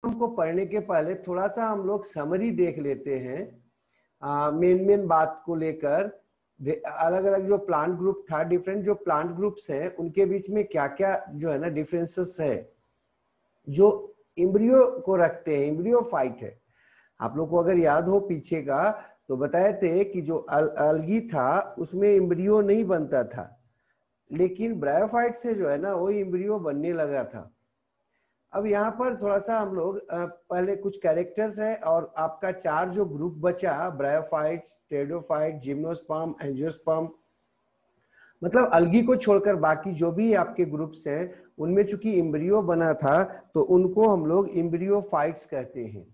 को पढ़ने के पहले थोड़ा सा हम लोग समरी देख लेते हैं, मेन बात को लेकर। अलग अलग जो प्लांट ग्रुप था, डिफरेंट जो प्लांट ग्रुप्स हैं, उनके बीच में क्या क्या जो है ना डिफरेंसेस है जो एम्ब्रियो को रखते हैं। एम्ब्रियो फाइट है। आप लोग को अगर याद हो पीछे का, तो बताए थे कि जो अलगी था उसमें एम्ब्रियो नहीं बनता था, लेकिन ब्रायोफाइट से जो है ना वो एम्ब्रियो बनने लगा था। अब यहाँ पर थोड़ा सा हम लोग पहले कुछ कैरेक्टर्स है, और आपका चार जो ग्रुप बचा, ब्रायोफाइट, टेरिडोफाइट, जिम्नोस्पर्म, एंजियोस्पर्म, मतलब अलगी को छोड़कर बाकी जो भी आपके ग्रुप्स हैं उनमें चूंकि एम्ब्रियो बना था तो उनको हम लोग एम्ब्रियोफाइट्स कहते हैं।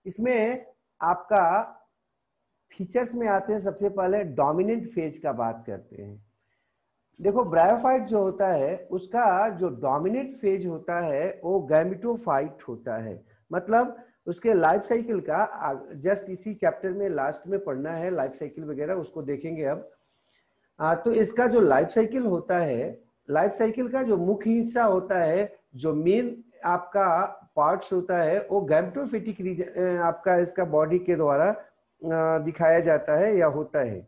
इसमें आपका फीचर्स में आते हैं, सबसे पहले डोमिनेंट फेज का बात करते हैं। देखो ब्रायोफाइट जो होता है उसका जो डोमिनेंट फेज होता है वो गैमेटोफाइट होता है। मतलब उसके लाइफ साइकिल का जस्ट इसी चैप्टर में लास्ट में पढ़ना है, लाइफ साइकिल वगैरह उसको देखेंगे अब। तो इसका जो लाइफ साइकिल होता है, लाइफ साइकिल का जो मुख्य हिस्सा होता है, जो मेन आपका पार्ट्स होता है, वो गैमेटोफिटिक रीजन आपका इसका बॉडी के द्वारा दिखाया जाता है या होता है।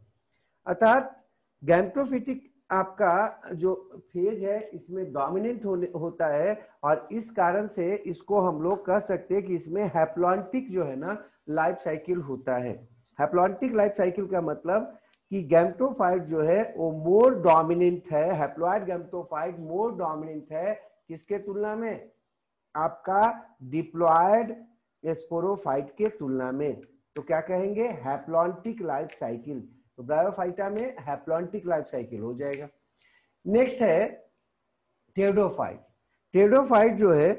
अर्थात गैमेटोफिटिक आपका जो फेज है इसमें डोमिनेंट होता है, और इस कारण से इसको हम लोग कह सकते हैं कि इसमें हैप्लॉन्टिक जो है ना लाइफ साइकिल होता है। हैप्लॉन्टिक लाइफ साइकिल का मतलब कि गैमेटोफाइट जो है वो मोर डोमिनेंट है, हैप्लॉइड गैमेटोफाइट मोर डोमिनेंट है किसके तुलना में, आपका डिप्लॉयड स्पोरोफाइट के तुलना में। तो क्या कहेंगे, हैप्लॉन्टिक लाइफ साइकिल। तो ब्रायोफाइटा में हैप्लॉन्टिक लाइफ साइकिल हो जाएगा। नेक्स्ट है टेरिडोफाइट। टेरिडोफाइट जो है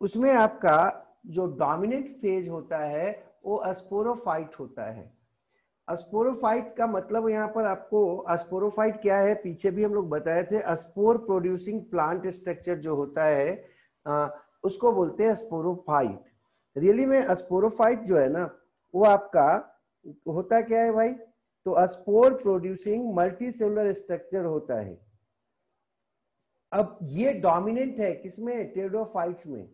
उसमें आपका जो डोमिनेंट फेज होता है वो स्पोरोफाइट होता है। स्पोरोफाइट का मतलब यहाँ पर आपको स्पोरोफाइट क्या है पीछे भी हम लोग बताए थे। स्पोर प्रोड्यूसिंग प्लांट स्ट्रक्चर जो होता है उसको बोलते हैं स्पोरोफाइट। रियली में स्पोरोफाइट जो है ना वो आपका होता क्या है भाई, तो spore producing multi cellular structure होता है। अब ये डोमिनेंट है किसमें, टेरिडोफाइट्स में।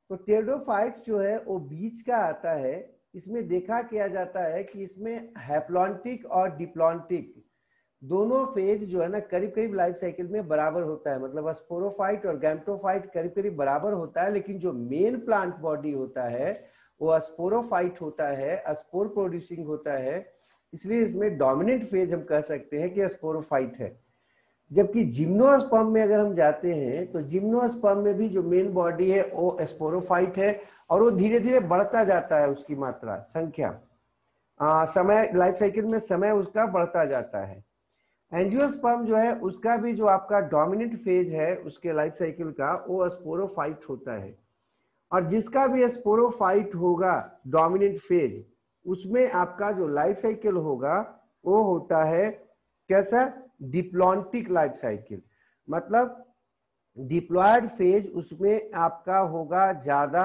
तो टेरिडोफाइट्स जो है वो बीच का आता है। इसमें देखा किया जाता है कि इसमें हैप्लॉन्टिक और डिप्लॉन्टिक दोनों फेज जो है ना करीब करीब लाइफ साइकिल में बराबर होता है। मतलब स्पोरोफाइट और गैमेटोफाइट करीब करीब बराबर होता है, लेकिन जो मेन प्लांट बॉडी होता है वो स्पोरोफाइट होता है, स्पोर प्रोड्यूसिंग होता है। इसलिए इसमें डोमिनेंट फेज हम कह सकते हैं कि स्पोरोफाइट है। जबकि जिम्नोस्पर्म में अगर हम जाते हैं तो जिम्नोस्पर्म में भी जो मेन बॉडी है वो स्पोरोफाइट है, और वो धीरे धीरे बढ़ता जाता है, उसकी मात्रा संख्या समय लाइफ साइकिल में समय उसका बढ़ता जाता है। एंजियोस्पर्म जो है उसका भी जो आपका डोमिनेंट फेज है उसके लाइफ साइकिल का वो स्पोरोफाइट होता है। और जिसका भी स्पोरोफाइट होगा डोमिनेंट फेज, उसमें आपका जो लाइफ साइकिल होगा वो होता है कैसा, डिप्लॉन्टिक लाइफ साइकिल। मतलब डिप्लॉयड फेज उसमें आपका होगा ज्यादा।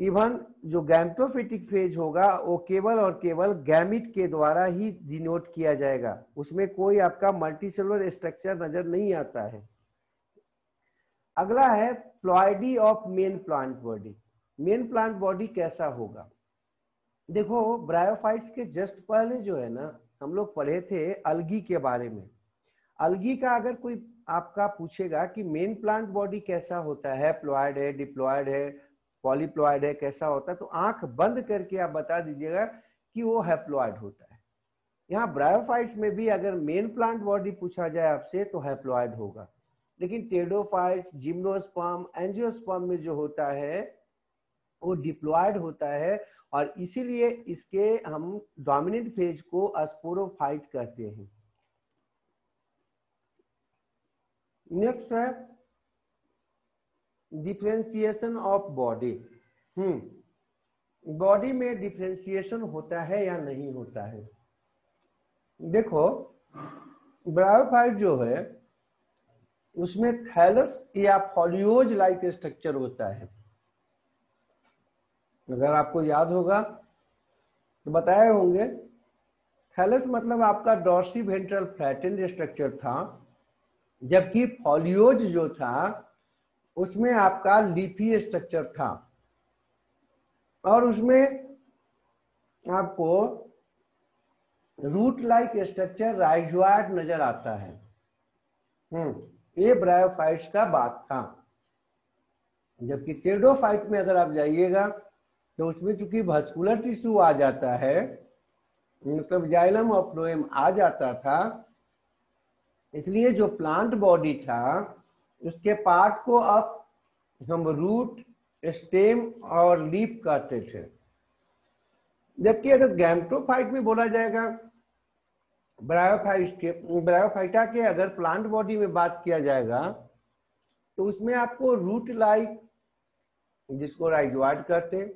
इवन जो गैमेटोफिटिक फेज होगा वो केवल और केवल गैमिट के द्वारा ही डिनोट किया जाएगा, उसमें कोई आपका मल्टीसेलुलर स्ट्रक्चर नजर नहीं आता है। अगला है ploidy of main plant body. Main plant body कैसा होगा, देखो ब्रायोफाइट्स के जस्ट पहले जो है ना हम लोग पढ़े थे अलगी के बारे में। अलगी का अगर कोई आपका पूछेगा कि मेन प्लांट बॉडी कैसा होता है, प्लॉइड है, डिप्लॉइड है, पॉलीप्लॉइड है, कैसा होता है, तो आंख बंद करके आप बता दीजिएगा कि वो हैप्लॉइड होता है। यहाँ ब्रायोफाइट्स में भी अगर मेन प्लांट बॉडी पूछा जाए आपसे तो हैप्लॉइड होगा, लेकिन टेरिडोफाइट, जिम्नोस्पर्म, एंजियोस्पर्म में जो होता है वो डिप्लॉयड होता है, और इसीलिए इसके हम डोमिनेंट फेज को स्पोरोफाइट कहते हैं। नेक्स्ट है डिफरेंशिएशन ऑफ बॉडी। बॉडी में डिफरेंशिएशन होता है या नहीं होता है। देखो ब्रायोफाइट जो है उसमें थैलस या फॉलियोज लाइक स्ट्रक्चर होता है। अगर आपको याद होगा तो बताए होंगे, थैलस मतलब आपका डॉर्सी वेंट्रल फ्लैटेंड स्ट्रक्चर था, जबकि फॉलियोज जो था उसमें आपका लीफी स्ट्रक्चर था। और उसमें आपको रूट लाइक स्ट्रक्चर राइजोइड नजर आता है। ये ब्रायोफाइट्स का बात था। जबकि टेरिडोफाइट में अगर आप जाइएगा तो उसमें चूंकि वस्कुलर टिश्यू आ जाता है, मतलब जाइलम और फ्लोएम आ जाता था, इसलिए जो प्लांट बॉडी था उसके पार्ट को अब हम रूट, स्टेम और लीफ कहते थे। जबकि अगर गैम्टोफाइट में बोला जाएगा, ब्रायोफाइटा के अगर प्लांट बॉडी में बात किया जाएगा तो उसमें आपको रूट लाइक, जिसको राइजोइड कहते हैं,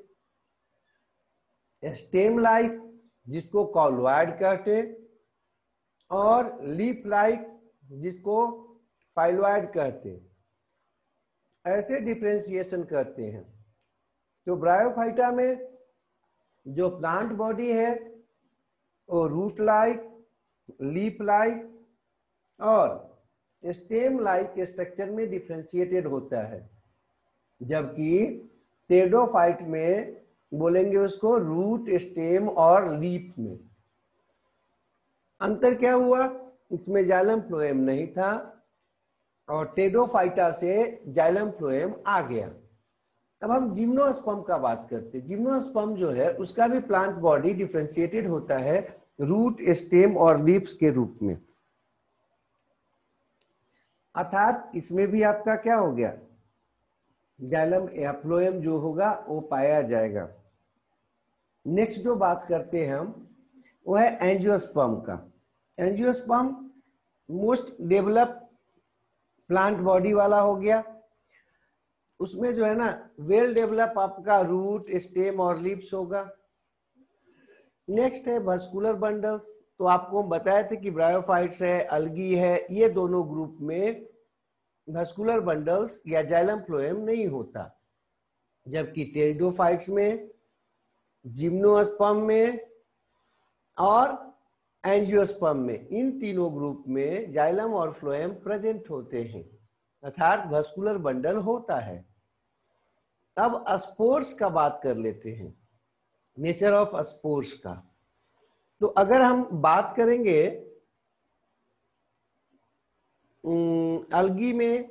स्टेम लाइक जिसको कॉलोइड कहते, और लीफ लाइक जिसको फाइलोइड कहते, ऐसे डिफरेंशिएशन करते हैं। तो ब्रायोफाइटा में जो प्लांट बॉडी है वो रूट लाइक, लीफ लाइक और स्टेम लाइक के स्ट्रक्चर में डिफरेंशिएटेड होता है। जबकि टेरिडोफाइट में बोलेंगे उसको रूट, स्टेम और लीफ में। अंतर क्या हुआ, इसमें जाइलम फ्लोएम नहीं था और टेरिडोफाइटा से जाइलम फ्लोएम आ गया। अब हम जिम्नोस्पर्म का बात करते हैं। जिम्नोस्पर्म जो है उसका भी प्लांट बॉडी डिफरेंशिएटेड होता है रूट, स्टेम और लीव्स के रूप में। अर्थात इसमें भी आपका क्या हो गया, जाइलम या फ्लोएम जो होगा वो पाया जाएगा। नेक्स्ट जो बात करते हैं हम वो है एंजियोस्पर्म का। Angiosperm most develop plant body वाला हो गया। उसमें जो है ना वेल डेवलप आपका रूट, स्टेम और लीव्स होगा। नेक्स्ट है वस्कुलर बंडल्स। तो आपको हम बताए थे कि ब्रायोफाइट्स है, अलगी है, ये दोनों ग्रुप में वस्कुलर बंडल्स या जाइलम फ्लोएम नहीं होता। जबकि टेरिडोफाइट्स में, जिम्नोस्पर्म में और एंजियोस्पर्म में, इन तीनों ग्रुप में जाइलम और फ्लोएम प्रेजेंट होते हैं, अर्थात वस्कुलर बंडल होता है। अब स्पोर्स का बात कर लेते हैं, नेचर ऑफ स्पोर्स का। तो अगर हम बात करेंगे अलगी में,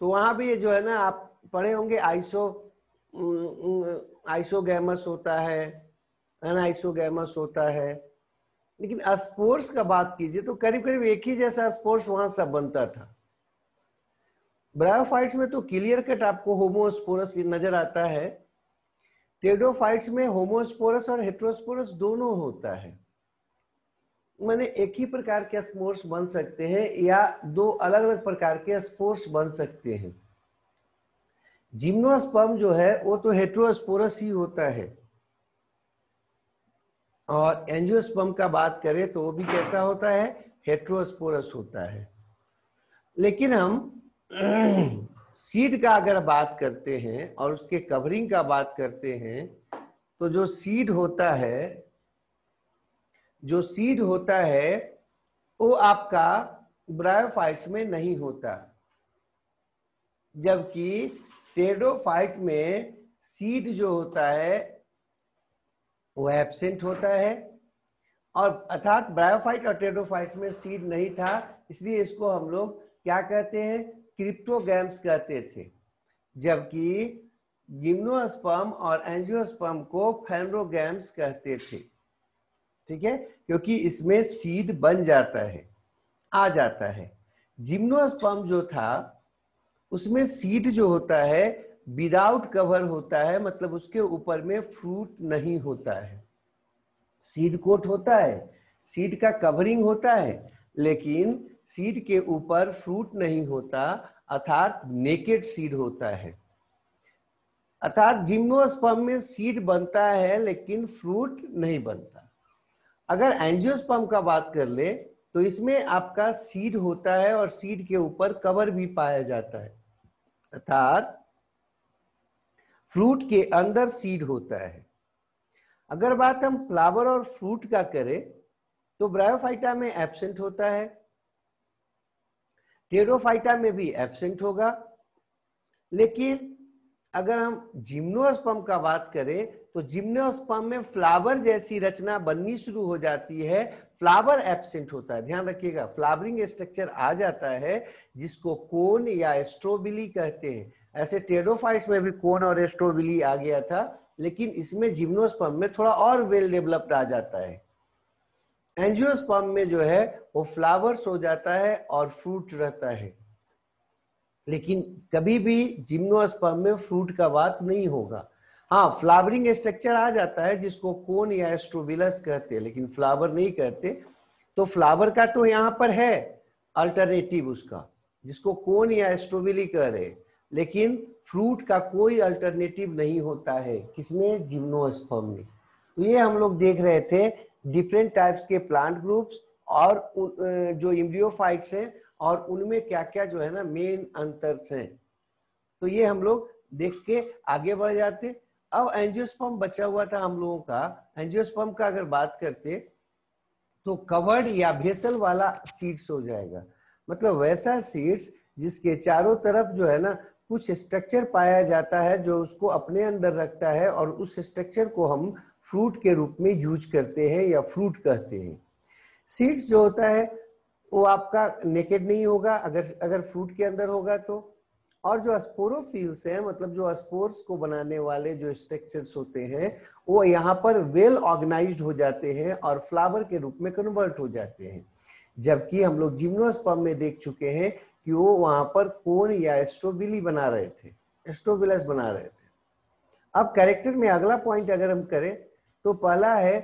तो वहां भी जो है ना आप पढ़े होंगे आइसोगैमस होता है, एनाइसोगैमस होता है। लेकिन स्पोर्स का बात कीजिए तो करीब करीब एक ही जैसा स्पोर्स वहां सब बनता था। ब्रायोफाइट्स में तो क्लियर कट आपको होमोस्पोरस नजर आता है। टेरिडोफाइट्स में होमोस्पोरस और हेटेरोस्पोरस दोनों होता है। माने एक ही प्रकार के स्पोर्स बन सकते हैं या दो अलग अलग प्रकार के स्पोर्स बन सकते हैं। जिम्नोस्पर्म जो है वो तो हेटेरोस्पोरस ही होता है, और एंजियोस्पर्म का बात करें तो वो भी कैसा होता है, हेटेरोस्पोरस होता है। लेकिन हम सीड का अगर बात करते हैं और उसके कवरिंग का बात करते हैं तो जो सीड होता है वो आपका ब्रायोफाइट्स में नहीं होता। जबकि टेरिडोफाइट में सीड जो होता है वो एब्सेंट होता है, और अर्थात ब्रायोफाइट और टेरिडोफाइट में सीड नहीं था, इसलिए इसको हम लोग क्या कहते हैं, क्रिप्टोगैम्स कहते थे। जबकि जिम्नोस्पर्म और एंजियोस्पर्म को फेनरोगैम्स कहते थे। ठीक है, क्योंकि इसमें सीड बन जाता है, आ जाता है। जिम्नोस्पर्म जो था उसमें सीड जो होता है विदाउट कवर होता है, मतलब उसके ऊपर में फ्रूट नहीं होता है। सीड कोट होता है, सीड का कवरिंग होता है, लेकिन सीड के ऊपर फ्रूट नहीं होता, अर्थात नेकेड सीड होता है। अर्थात जिम्नोस्पर्म में सीड बनता है लेकिन फ्रूट नहीं बनता। अगर एंजियोस्पर्म का बात कर ले तो इसमें आपका सीड होता है और सीड के ऊपर कवर भी पाया जाता है, अर्थात फ्रूट के अंदर सीड होता है। अगर बात हम फ्लावर और फ्रूट का करें तो ब्रायोफाइटा में एब्सेंट होता है, टेरिडोफाइटा में भी एब्सेंट होगा, लेकिन अगर हम जिम्नोस्पर्म का बात करें तो जिम्नोस्पर्म में फ्लावर जैसी रचना बननी शुरू हो जाती है, फ्लावर एब्सेंट होता है। ध्यान रखिएगा, फ्लावरिंग स्ट्रक्चर आ जाता है जिसको कोन या स्ट्रोबिली कहते हैं। ऐसे टेरोफाइट्स में भी कोन और स्ट्रोबिली आ गया था, लेकिन इसमें जिम्नोस्पर्म में थोड़ा और वेल डेवलप्ड आ जाता है। एंजियोस्पर्म में जो है वो फ्लावर्स हो जाता है और फ्रूट रहता है, लेकिन कभी भी जिम्नोस्पर्म में फ्रूट का बात नहीं होगा। हाँ, फ्लावरिंग स्ट्रक्चर आ जाता है जिसको कोन या स्ट्रोबिलस कहते हैं, लेकिन फ्लावर नहीं कहते। तो फ्लावर का तो यहाँ पर है अल्टरनेटिव उसका, जिसको कोन या स्ट्रोबिली कह रहे, लेकिन फ्रूट का कोई अल्टरनेटिव नहीं होता है किसमें, जिम्नोस्पर्म में। तो ये हम लोग देख रहे थे डिफरेंट टाइप्स के प्लांट ग्रुप्स और जो एम्ब्रियोफाइट्स हैं और उनमें क्या क्या जो है ना मेन अंतर हैं। तो ये हम लोग देख के आगे बढ़ जाते। अब एंजियोस्पर्म बचा हुआ था हम लोगों का। एंजियोस्पर्म का अगर बात करते तो कवर्ड या भेसल वाला सीड्स हो जाएगा, मतलब वैसा सीड्स जिसके चारों तरफ जो है ना कुछ स्ट्रक्चर पाया जाता है जो उसको अपने अंदर रखता है, और उस स्ट्रक्चर को हम फ्रूट के रूप में यूज करते हैं या फ्रूट कहते हैं। सीड्स जो होता है वो आपका नेकेड नहीं होगा अगर फ्रूट के अंदर होगा तो। और जो स्पोरोफिल्स हैं, मतलब जो स्पोर्स को बनाने वाले जो स्ट्रक्चर्स होते हैं, वो यहाँ पर वेल ऑर्गेनाइज्ड हो जाते हैं और फ्लावर के रूप में कन्वर्ट हो जाते हैं। जबकि हम लोग जिम्नोस्पर्म में देख चुके हैं कि वो वहां पर कोन या स्ट्रोबिली बना रहे थे, स्ट्रोबिलस बना रहे थे। अब कैरेक्टर में अगला पॉइंट अगर हम करें तो पहला है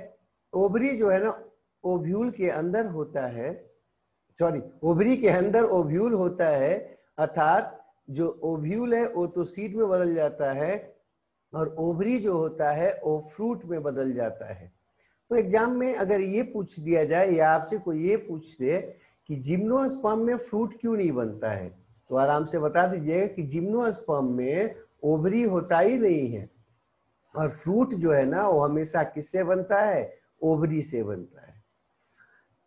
ओवरी जो है ना ओव्यूल के अंदर होता है, सॉरी ओवरी के अंदर ओव्यूल होता है, अर्थात जो ओव्यूल है वो तो सीड में बदल जाता है और ओवरी जो होता है वो फ्रूट में बदल जाता है। तो एग्जाम में अगर ये पूछ दिया जाए या आपसे कोई ये पूछ दे कि जिम्नोस्पर्म में फ्रूट क्यों नहीं बनता है, तो आराम से बता दीजिएगा कि जिम्नोस्पर्म में ओवरी होता ही नहीं है, और फ्रूट जो है ना वो हमेशा किससे बनता है, ओवरी से बनता है।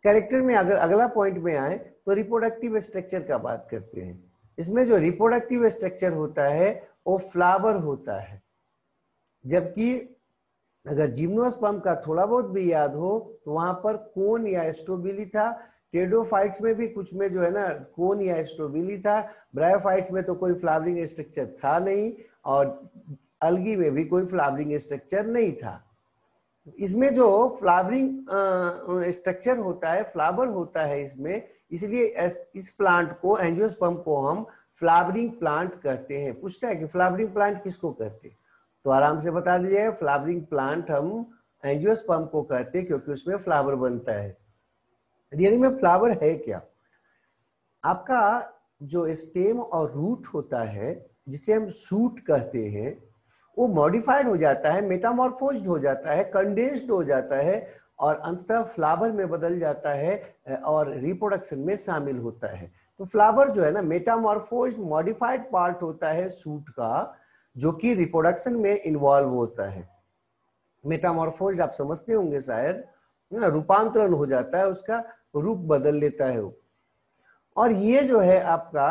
कैरेक्टर में अगर अगला पॉइंट में आए तो रिप्रोडक्टिव स्ट्रक्चर का बात करते हैं। इसमें जो रिप्रोडक्टिव स्ट्रक्चर होता है वो फ्लावर होता है, जबकि अगर जिम्नोस्पर्म का थोड़ा बहुत भी याद हो तो वहां पर कोन या स्ट्रोबिली था। टेडोफाइट्स में भी कुछ में जो है ना कोन या स्ट्रोबिली था। ब्रायोफाइट्स में तो कोई फ्लावरिंग स्ट्रक्चर था नहीं, और अलगी में भी कोई फ्लावरिंग स्ट्रक्चर नहीं था। इसमें जो फ्लावरिंग स्ट्रक्चर होता है, फ्लावर होता है इसमें, इसलिए इस प्लांट को, एंजियोस्पर्म को हम फ्लावरिंग प्लांट कहते हैं। पूछता है कि फ्लावरिंग प्लांट किसको कहते हैं, तो आराम से बता दीजिए फ्लावरिंग प्लांट हम एंजियोस्पर्म को कहते हैं क्योंकि उसमें फ्लावर बनता है। रियली में फ्लावर है क्या, आपका जो स्टेम और रूट होता है जिसे हम शूट कहते हैं, वो मॉडिफाइड हो जाता है, मेटामॉर्फोज्ड हो जाता है, कंडेंस्ड हो जाता है और अंततः फ्लावर में बदल जाता है और रिप्रोडक्शन में शामिल होता है। तो फ्लावर जो है ना मेटामॉर्फोज्ड मॉडिफाइड पार्ट होता है सूट का, जो कि रिप्रोडक्शन में इन्वॉल्व होता है। मेटामॉर्फोज्ड आप समझते होंगे शायद, रूपांतरण हो जाता है, उसका रूप बदल लेता है वो। और ये जो है आपका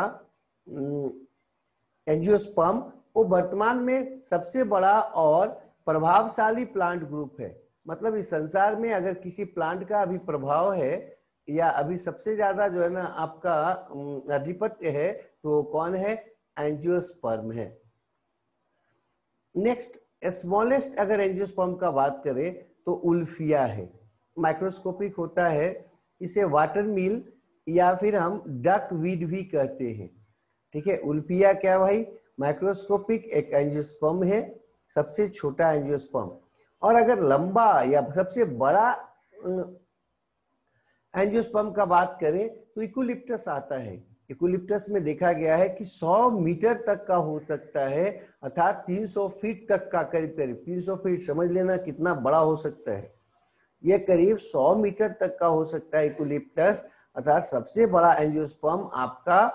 एंजियोस्पर्म वो वर्तमान में सबसे बड़ा और प्रभावशाली प्लांट ग्रुप है। मतलब इस संसार में अगर किसी प्लांट का अभी प्रभाव है या अभी सबसे ज्यादा जो है ना आपका आधिपत्य है तो कौन है, एंजियोस्पर्म है। नेक्स्ट स्मॉलेस्ट अगर एंजियोस्पर्म का बात करें तो उल्फिया है, माइक्रोस्कोपिक होता है। इसे वाटर मिल या फिर हम डक वीड भी कहते हैं। ठीक है, उल्फिया क्या भाई, माइक्रोस्कोपिक एक एंजियोस्पर्म है, सबसे छोटा एंजियोस्पर्म। और अगर लंबा या सबसे बड़ा एंजियोस्पर्म का बात करें तो इक्विलिप्टस आता है। इक्विलिप्टस में देखा गया है कि 100 मीटर तक का हो सकता है, अर्थात 300 फीट तक का, करीब करीब 300 फीट समझ लेना कितना बड़ा हो सकता है। यह करीब 100 मीटर तक का हो सकता है इक्विलिप्टस, अर्थात सबसे बड़ा एंजियोस्पर्म आपका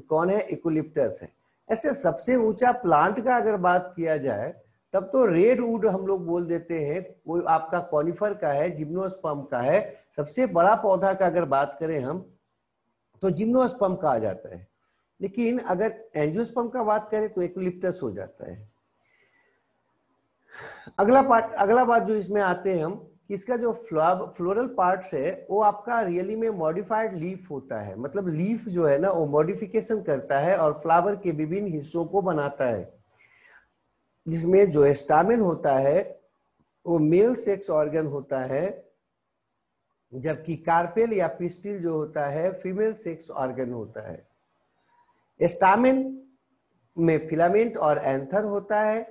कौन है, इक्विलिप्टस है। ऐसे सबसे ऊंचा प्लांट का अगर बात किया जाए तब तो रेड वुड हम लोग बोल देते हैं, कोई आपका कॉनिफर का है, जिम्नोस्पर्म का है। सबसे बड़ा पौधा का अगर बात करें हम तो जिम्नोस्पर्म का आ जाता है, लेकिन अगर एंजियोस्पर्म का बात करें तो इक्विलिप्टस हो जाता है। अगला बात जो इसमें आते हैं हम, कि इसका जो फ्लोरल पार्ट्स है वो आपका रियली में मॉडिफाइड लीफ होता है। मतलब लीफ जो है ना वो मॉडिफिकेशन करता है और फ्लावर के विभिन्न हिस्सों को बनाता है, जिसमें जो स्टामेन होता है वो मेल सेक्स ऑर्गन होता है, जबकि कार्पेल या पिस्टिल जो होता है फीमेल सेक्स ऑर्गन होता है। स्टामेन में फिलामेंट और एंथर होता है।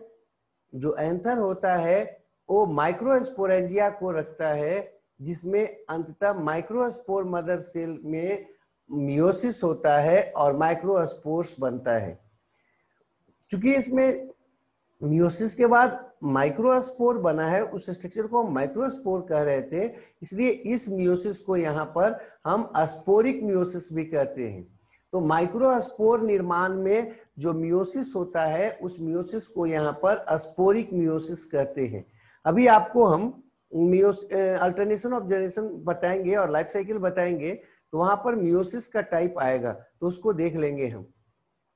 जो एंथर होता है वो माइक्रोस्पोरेंजिया को रखता है, जिसमें अंततः माइक्रोस्पोर मदर सेल में मियोसिस होता है और माइक्रोस्पोर्स बनता है। क्योंकि इसमें मियोसिस के बाद माइक्रोस्पोर बना है, उस स्ट्रक्चर को हम माइक्रोस्पोर कह रहे थे, इसलिए इस मियोसिस को यहाँ पर हम स्पोरिक मियोसिस भी कहते हैं। तो माइक्रोस्पोर निर्माण में जो मियोसिस होता है उस मियोसिस को यहाँ पर स्पोरिक मियोसिस कहते हैं। अभी आपको हम अल्टरनेशन ऑफ जनरेशन बताएंगे और लाइफ साइकिल बताएंगे, तो वहां पर मियोसिस का टाइप आएगा, तो उसको देख लेंगे हम।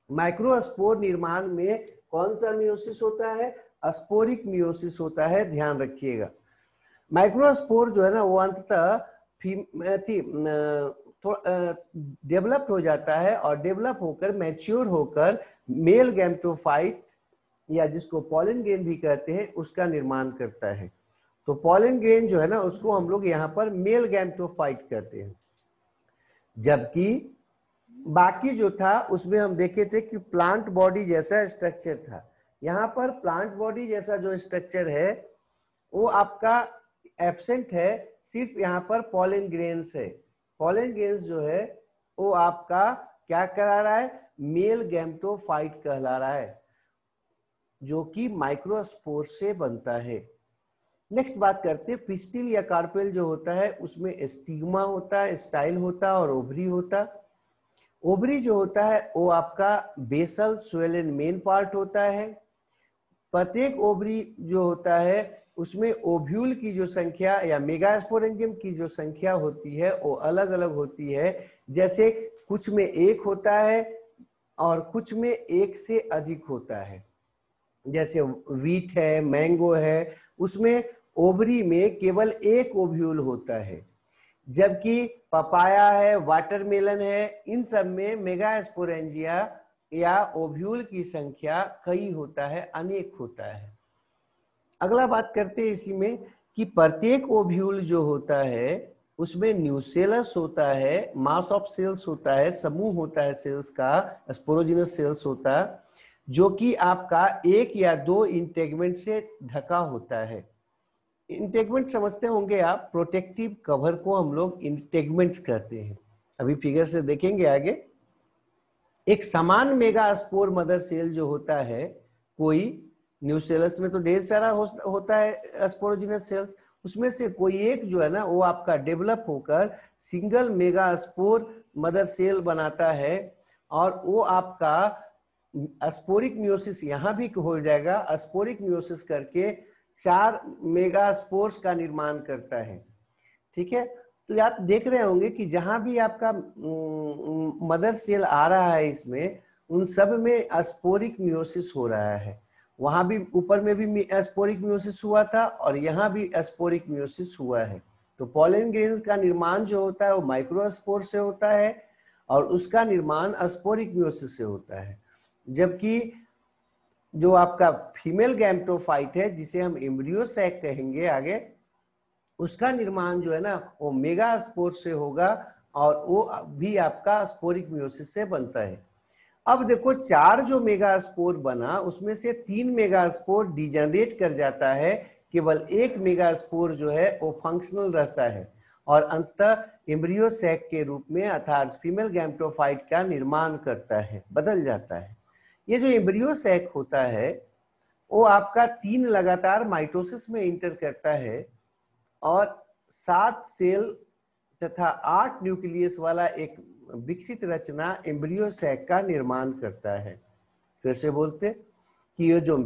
माइक्रोस्पोर निर्माण में कौन सा मियोसिस होता है? स्पोरिक मियोसिस होता है, ध्यान रखिएगा। माइक्रोस्पोर जो है ना वो अंततः डेवलप हो जाता है और डेवलप होकर मैच्योर होकर मेल गैमेटोफाइट या जिसको पॉलन ग्रेन भी कहते हैं उसका निर्माण करता है। तो पॉलन ग्रेन जो है ना उसको हम लोग यहाँ पर मेल गैमेटोफाइट कहते हैं। जबकि बाकी जो था उसमें हम देखे थे कि प्लांट बॉडी जैसा स्ट्रक्चर था। यहाँ पर प्लांट बॉडी जैसा जो स्ट्रक्चर है वो आपका एब्सेंट है, सिर्फ यहाँ पर पॉलन ग्रेन्स है। पॉलन ग्रेन्स जो है वो आपका क्या करा रहा है? मेल गैमेटोफाइट कहला रहा है, जो कि माइक्रोस्पोर से बनता है। नेक्स्ट बात करते हैं, पिस्टिल या कार्पेल जो होता है उसमें स्टिग्मा होता है, स्टाइल होता है और ओवरी होता। ओवरी जो होता है वो आपका बेसल स्वेलन मेन पार्ट होता है। प्रत्येक ओवरी जो होता है उसमें ओव्यूल की जो संख्या या मेगास्पोरेंजियम की जो संख्या होती है वो अलग अलग होती है। जैसे कुछ में एक होता है और कुछ में एक से अधिक होता है। जैसे वीट है, मैंगो है, उसमें ओवरी में केवल एक ओव्यूल होता है। जबकि पपाया है, वाटरमेलन है, इन सब में मेगास्पोरेंजिया या ओव्यूल की संख्या कई होता है, अनेक होता है। अगला बात करते हैं इसी में कि प्रत्येक ओव्यूल जो होता है उसमें न्यूसेलस होता है, मास ऑफ सेल्स होता है, समूह होता है सेल्स का, स्पोरोजिनस सेल्स होता है, जो कि आपका एक या दो इंटेगमेंट से ढका होता है। इंटेगमेंट समझते होंगे आप, प्रोटेक्टिव कवर को हम लोग इंटेगमेंट कहते हैं। अभी फिगर से देखेंगे आगे। एक समान मेगास्पोर मदर सेल जो होता है, कोई न्यूसेलस में तो ढेर सारा होता है स्पोरोजिनस सेल्स, उसमें से कोई एक जो है ना वो आपका डेवलप होकर सिंगल मेगास्पोर मदर सेल बनाता है और वो आपका स्पोरिक मियोसिस यहाँ भी हो जाएगा। स्पोरिक मियोसिस करके 4 मेगास्पोर्स का निर्माण करता है। ठीक है, तो आप देख रहे होंगे कि जहां भी आपका मदर सेल आ रहा है इसमें उन सब में स्पोरिक मियोसिस हो रहा है। वहां भी ऊपर में भी स्पोरिक मियोसिस हुआ था और यहाँ भी स्पोरिक मियोसिस हुआ है। तो पॉलन ग्रेन्स का निर्माण जो होता है वो माइक्रोस्पोर से होता है और उसका निर्माण स्पोरिक मियोसिस से होता है। जबकि जो आपका फीमेल गैमेटोफाइट है जिसे हम एम्ब्रियो सैक कहेंगे आगे, उसका निर्माण जो है ना वो मेगास्पोर से होगा और वो भी आपका स्पोरिक मियोसिस से बनता है। अब देखो 4 जो मेगास्पोर बना उसमें से 3 मेगास्पोर डिजेनरेट कर जाता है, केवल 1 मेगास्पोर जो है वो फंक्शनल रहता है और अंततः एम्ब्रियो सैक के रूप में अर्थात फीमेल गैमेटोफाइट का निर्माण करता है, बदल जाता है। ये जो एम्ब्रियो सैक होता है वो आपका 3 लगातार माइटोसिस में इंटर करता है और 7 सेल तथा 8 न्यूक्लियस वाला एक विकसित रचना एम्ब्रियो सैक का निर्माण करता है। फिर से बोलते कि ये जो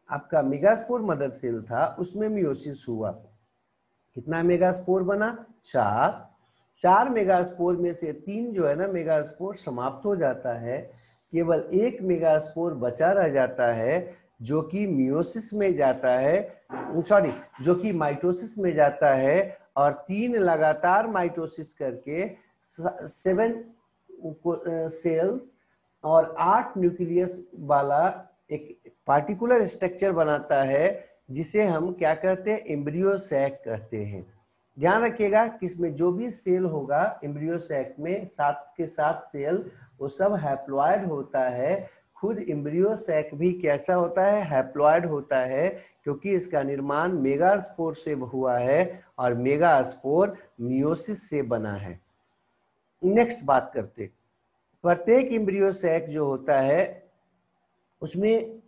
आपका मेगास्पोर मदर सेल था उसमें मियोसिस हुआ। कितना मेगास्पोर बना? 4 मेगास्पोर में से 3 जो है ना मेगास्पोर समाप्त हो जाता है, केवल 1 मेगास्पोर बचा रह जाता है जो कि मियोसिस में जाता है, सॉरी, जो कि माइटोसिस में जाता है और 3 लगातार माइटोसिस करके 7 सेल्स और 8 न्यूक्लियस वाला एक पार्टिकुलर स्ट्रक्चर बनाता है, जिसे हम क्या कहते हैं, एम्ब्रियो सैक कहते हैं। ध्यान रखिएगा कि इसमें जो भी सेल होगा एम्ब्रियो सैक में 7 के 7 सेल, वो सब हैप्लॉइड होता है। खुद एम्ब्रियो सैक भी कैसा होता है, हैप्लॉइड होता है, क्योंकि इसका निर्माण मेगास्पोर से हुआ है और मेगास्पोर मियोसिस से बना है। नेक्स्ट बात करते, प्रत्येक एम्ब्रियो सैक जो होता है उसमें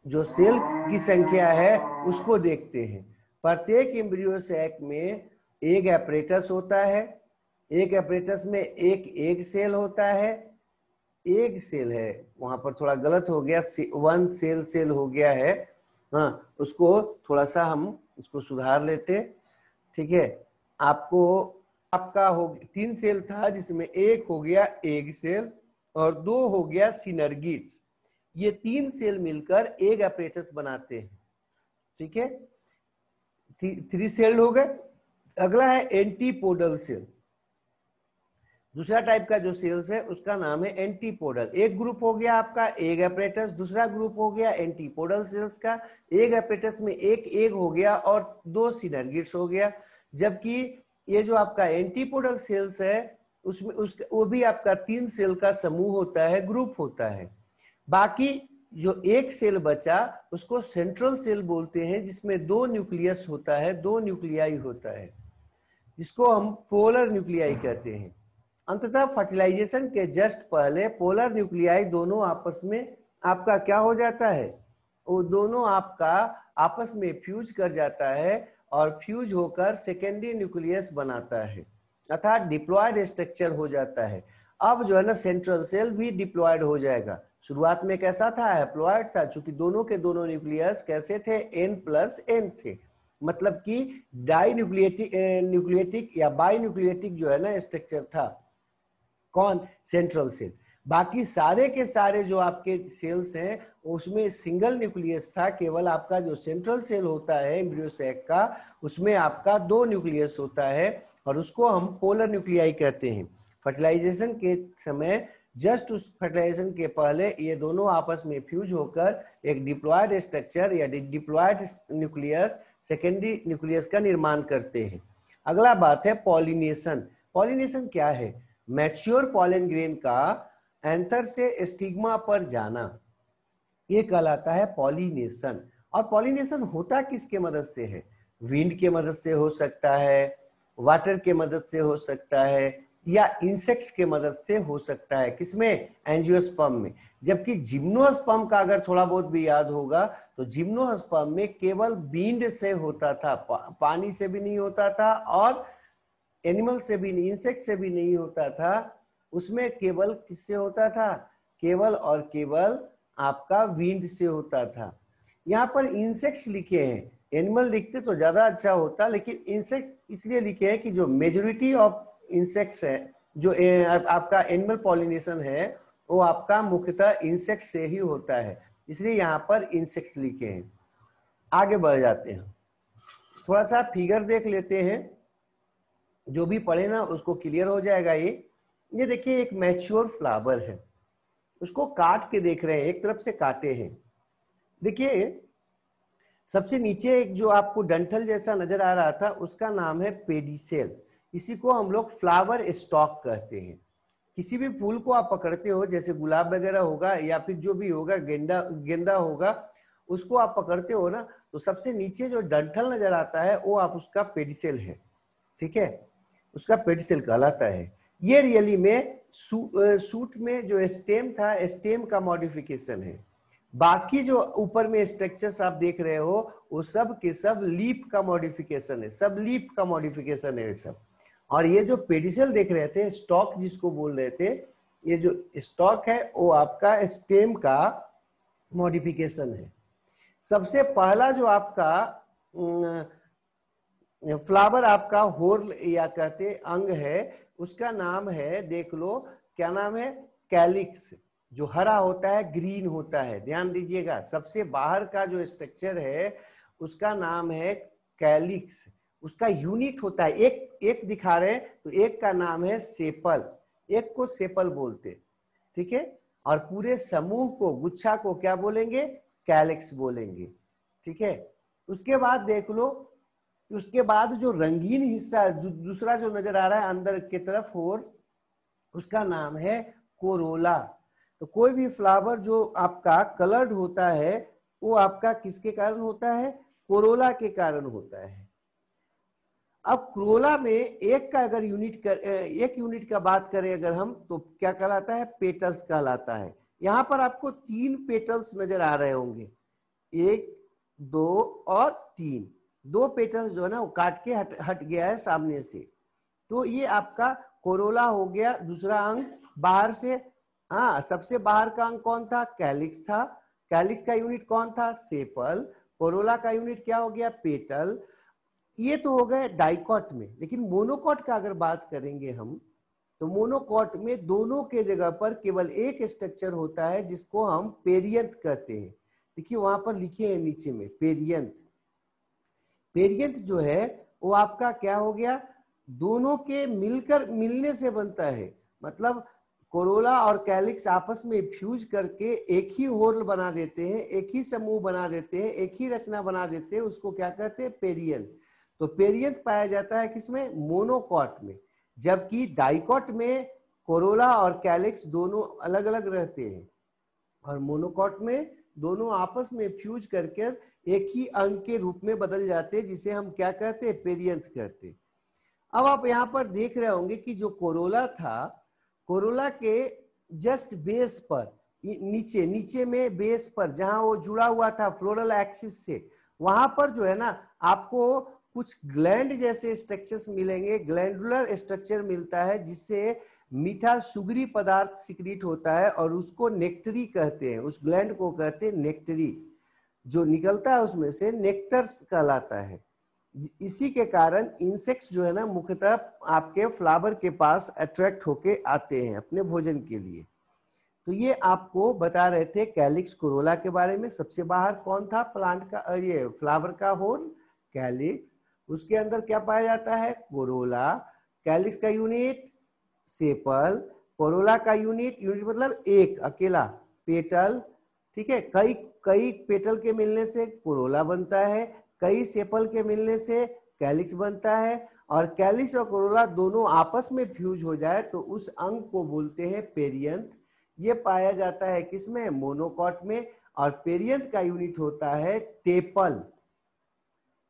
जो सेल की संख्या है उसको देखते हैं। प्रत्येक एम्ब्रियो सैक में एक एपरेटस होता है, एक एपरेटस में एक सेल होता है, एक सेल है, वहां पर थोड़ा गलत हो गया, 1 सेल हो गया है, हाँ, उसको थोड़ा सा हम उसको सुधार लेते। ठीक है, आपका हो 3 सेल था, जिसमें एक हो गया एग सेल और 2 हो गया सिनर्गिड्स। ये 3 सेल मिलकर एक एपरेटस बनाते हैं। ठीक है, 3 सेल हो गए। अगला है एंटीपोडल सेल। दूसरा टाइप का जो सेल्स है उसका नाम है एंटीपोडल। एक ग्रुप हो गया आपका एग एपरेटस, दूसरा ग्रुप हो गया एंटीपोडल सेल्स का। एग एपरेटस में एक एग हो गया और 2 सिनर्गिड्स हो गया। जबकि ये जो आपका एंटीपोडल सेल्स है उसमें वो भी आपका 3 सेल का समूह होता है, ग्रुप होता है। बाकी जो एक सेल बचा उसको सेंट्रल सेल बोलते हैं, जिसमें 2 न्यूक्लियस होता है, 2 न्यूक्लियाई होता है, जिसको हम पोलर न्यूक्लियाई कहते हैं। अंततः फर्टिलाइजेशन के जस्ट पहले पोलर न्यूक्लियाई दोनों आपस में आपका क्या हो जाता है, वो दोनों आपका आपस में फ्यूज कर जाता है और फ्यूज होकर सेकेंडरी न्यूक्लियस बनाता है, अर्थात डिप्लॉयड स्ट्रक्चर हो जाता है। अब जो है ना सेंट्रल सेल भी डिप्लॉयड हो जाएगा। शुरुआत में कैसा था, हैप्लॉयड था, चूंकि दोनों के दोनों न्यूक्लियस कैसे थे, N+N थे, मतलब कि डाई न्यूक्लिएटिक या बाई न्यूक्लिएटिक जो है ना स्ट्रक्चर था। कौन, सेंट्रल सेल। बाकी सारे के सारे जो आपके सेल्स हैं उसमें सिंगल न्यूक्लियस था। केवल आपका जो सेंट्रल सेल होता है एम्ब्रियो सैक का, उसमें आपका 2 न्यूक्लियस होता है और उसको हम पोलर न्यूक्लियाई कहते हैं। फर्टिलाइजेशन के समय जस्ट उस फर्टिलाइजेशन के पहले ये दोनों आपस में फ्यूज होकर एक डिप्लॉयड स्ट्रक्चर या डिप्लॉयड न्यूक्लियस, सेकेंडरी न्यूक्लियस का निर्माण करते हैं। अगला बात है पॉलिनेशन। पॉलिनेशन क्या है, मैच्योर पॉलन ग्रेन का एंथर से स्टिग्मा पर जाना, ये कहलाता है पॉलिनेशन। और पॉलिनेशन होता किसके मदद से है, विंड के मदद से हो सकता है, वाटर के मदद से हो सकता है, या इंसेक्ट्स के मदद से हो सकता है। किसमें, एंजियोस्पर्म में। जबकि जिम्नोस्पर्म का अगर थोड़ा बहुत भी याद होगा तो जिम्नोस्पर्म में केवल विंड से होता था, पानी से भी नहीं होता था और एनिमल से भी नहीं, इंसेक्ट से भी नहीं होता था। उसमें केवल किससे होता था, केवल और केवल आपका विंड से होता था। यहाँ पर इंसेक्ट्स लिखे हैं, एनिमल लिखते तो ज्यादा अच्छा होता, लेकिन इंसेक्ट इसलिए लिखे हैं कि जो मेजोरिटी ऑफ इंसेक्ट्स है, जो आपका एनिमल पॉलिनेशन है, वो आपका मुख्यतः इंसेक्ट से ही होता है, इसलिए यहाँ पर इंसेक्ट लिखे हैं। आगे बढ़ जाते हैं, थोड़ा सा फिगर देख लेते हैं, जो भी पढ़े ना उसको क्लियर हो जाएगा। ये देखिए एक मैच्योर फ्लावर है, उसको काट के देख रहे हैं, एक तरफ से काटे हैं। देखिए सबसे नीचे एक जो आपको डंठल जैसा नजर आ रहा था उसका नाम है पेडिसेल। इसी को हम लोग फ्लावर स्टॉक कहते हैं। किसी भी फूल को आप पकड़ते हो, जैसे गुलाब वगैरह होगा या फिर जो भी होगा, गेंदा होगा, उसको आप पकड़ते हो ना, तो सबसे नीचे जो डंठल नजर आता है वो आप उसका पेडिसेल है। ठीक है, उसका पेडिसेल कहलाता है। ये रियली में सूट में जो स्टेम था, स्टेम का मॉडिफिकेशन है। बाकी जो ऊपर में स्ट्रक्चर्स आप देख रहे हो वो सब के सब लीफ का मॉडिफिकेशन है, सब लीफ का मॉडिफिकेशन है सब। और ये जो पेडिसेल देख रहे थे, स्टॉक जिसको बोल रहे थे, ये जो स्टॉक है वो आपका स्टेम का मॉडिफिकेशन है। सबसे पहला जो आपका फ्लावर आपका होर्ल या कहते अंग है, उसका नाम है, देख लो क्या नाम है, कैलिक्स। जो हरा होता है ग्रीन होता है। ध्यान दीजिएगा, सबसे बाहर का जो स्ट्रक्चर है उसका नाम है कैलिक्स। उसका यूनिट होता है, एक एक दिखा रहे हैं तो एक का नाम है सेपल, एक को सेपल बोलते, ठीक है। और पूरे समूह को, गुच्छा को क्या बोलेंगे? कैलिक्स बोलेंगे, ठीक है। उसके बाद देख लो, उसके बाद जो रंगीन हिस्सा जो दूसरा जो नजर आ रहा है अंदर की तरफ और, उसका नाम है कोरोला। तो कोई भी फ्लावर जो आपका कलर्ड होता है वो आपका किसके कारण होता है? कोरोला के कारण होता है। अब कोरोला में एक का अगर एक यूनिट का बात करें अगर हम, तो क्या कहलाता है? पेटल्स कहलाता है। यहां पर आपको 3 पेटल्स नजर आ रहे होंगे, 1 2 और 3। 2 पेटल्स जो है ना वो काट के हट गया है सामने से, तो ये आपका कोरोला हो गया। दूसरा अंग बाहर से, हाँ, सबसे बाहर का अंग कौन था? कैलिक्स था। कैलिक्स का यूनिट कौन था? सेपल। कोरोला का यूनिट क्या हो गया? पेटल। ये तो हो गए डाइकॉट में। लेकिन मोनोकॉट का अगर बात करेंगे हम, तो मोनोकॉट में दोनों के जगह पर केवल एक स्ट्रक्चर होता है जिसको हम पेरियंथ कहते हैं। देखिए वहां पर लिखे हैं नीचे में पेरियंथ। पेरियंथ जो है वो आपका क्या हो गया? दोनों के मिलने से बनता है। मतलब कोरोला और कैलिक्स आपस में फ्यूज करके एक ही होल बना देते हैं, एक ही समूह बना देते हैं, एक ही रचना बना देते हैं। उसको क्या कहते हैं? पेरियंथ। तो पेरियंथ पाया जाता है किसमें? मोनोकॉट में। जबकि डाइकॉट में कोरोला और कैलिक्स दोनों अलग अलग रहते हैं, और मोनोकॉट में दोनों आपस में फ्यूज करके एक ही अंग के रूप में बदल जाते हैं, जिसे हम क्या कहते हैं? पेरियंथ कहते हैं। अब आप यहाँ पर देख रहे होंगे कि जो कोरोला था, कोरोला के जस्ट बेस पर, नीचे नीचे में बेस पर जहां वो जुड़ा हुआ था फ्लोरल एक्सिस से, वहां पर जो है ना आपको कुछ ग्लैंड जैसे स्ट्रक्चर्स मिलेंगे, ग्लैंडुलर स्ट्रक्चर मिलता है, जिससे मीठा सुगरी पदार्थ सिक्रीट होता है और उसको नेक्टरी कहते हैं। उस ग्लैंड को कहते हैं नेक्टरी। जो निकलता है उसमें से नेक्टर्स कहलाता है। इसी के कारण इंसेक्ट्स जो है ना मुख्यतः आपके फ्लावर के पास अट्रैक्ट होके आते हैं अपने भोजन के लिए। तो ये आपको बता रहे थे कैलिक्स कोरोला के बारे में। सबसे बाहर कौन था प्लांट का, ये फ्लावर का होल? कैलिक्स। उसके अंदर क्या पाया जाता है? कोरोला। कैलिक्स का यूनिट सेपल। कोरोला का यूनिट मतलब एक अकेला पेटल, ठीक है। कई कई पेटल के मिलने से कोरोला बनता है, कई सेपल के मिलने से कैलिक्स बनता है, और कैलिक्स और कोरोला दोनों आपस में फ्यूज हो जाए तो उस अंग को बोलते हैं पेरियंथ। ये पाया जाता है किसमें? मोनोकॉट में। और पेरियंथ का यूनिट होता है टेपल,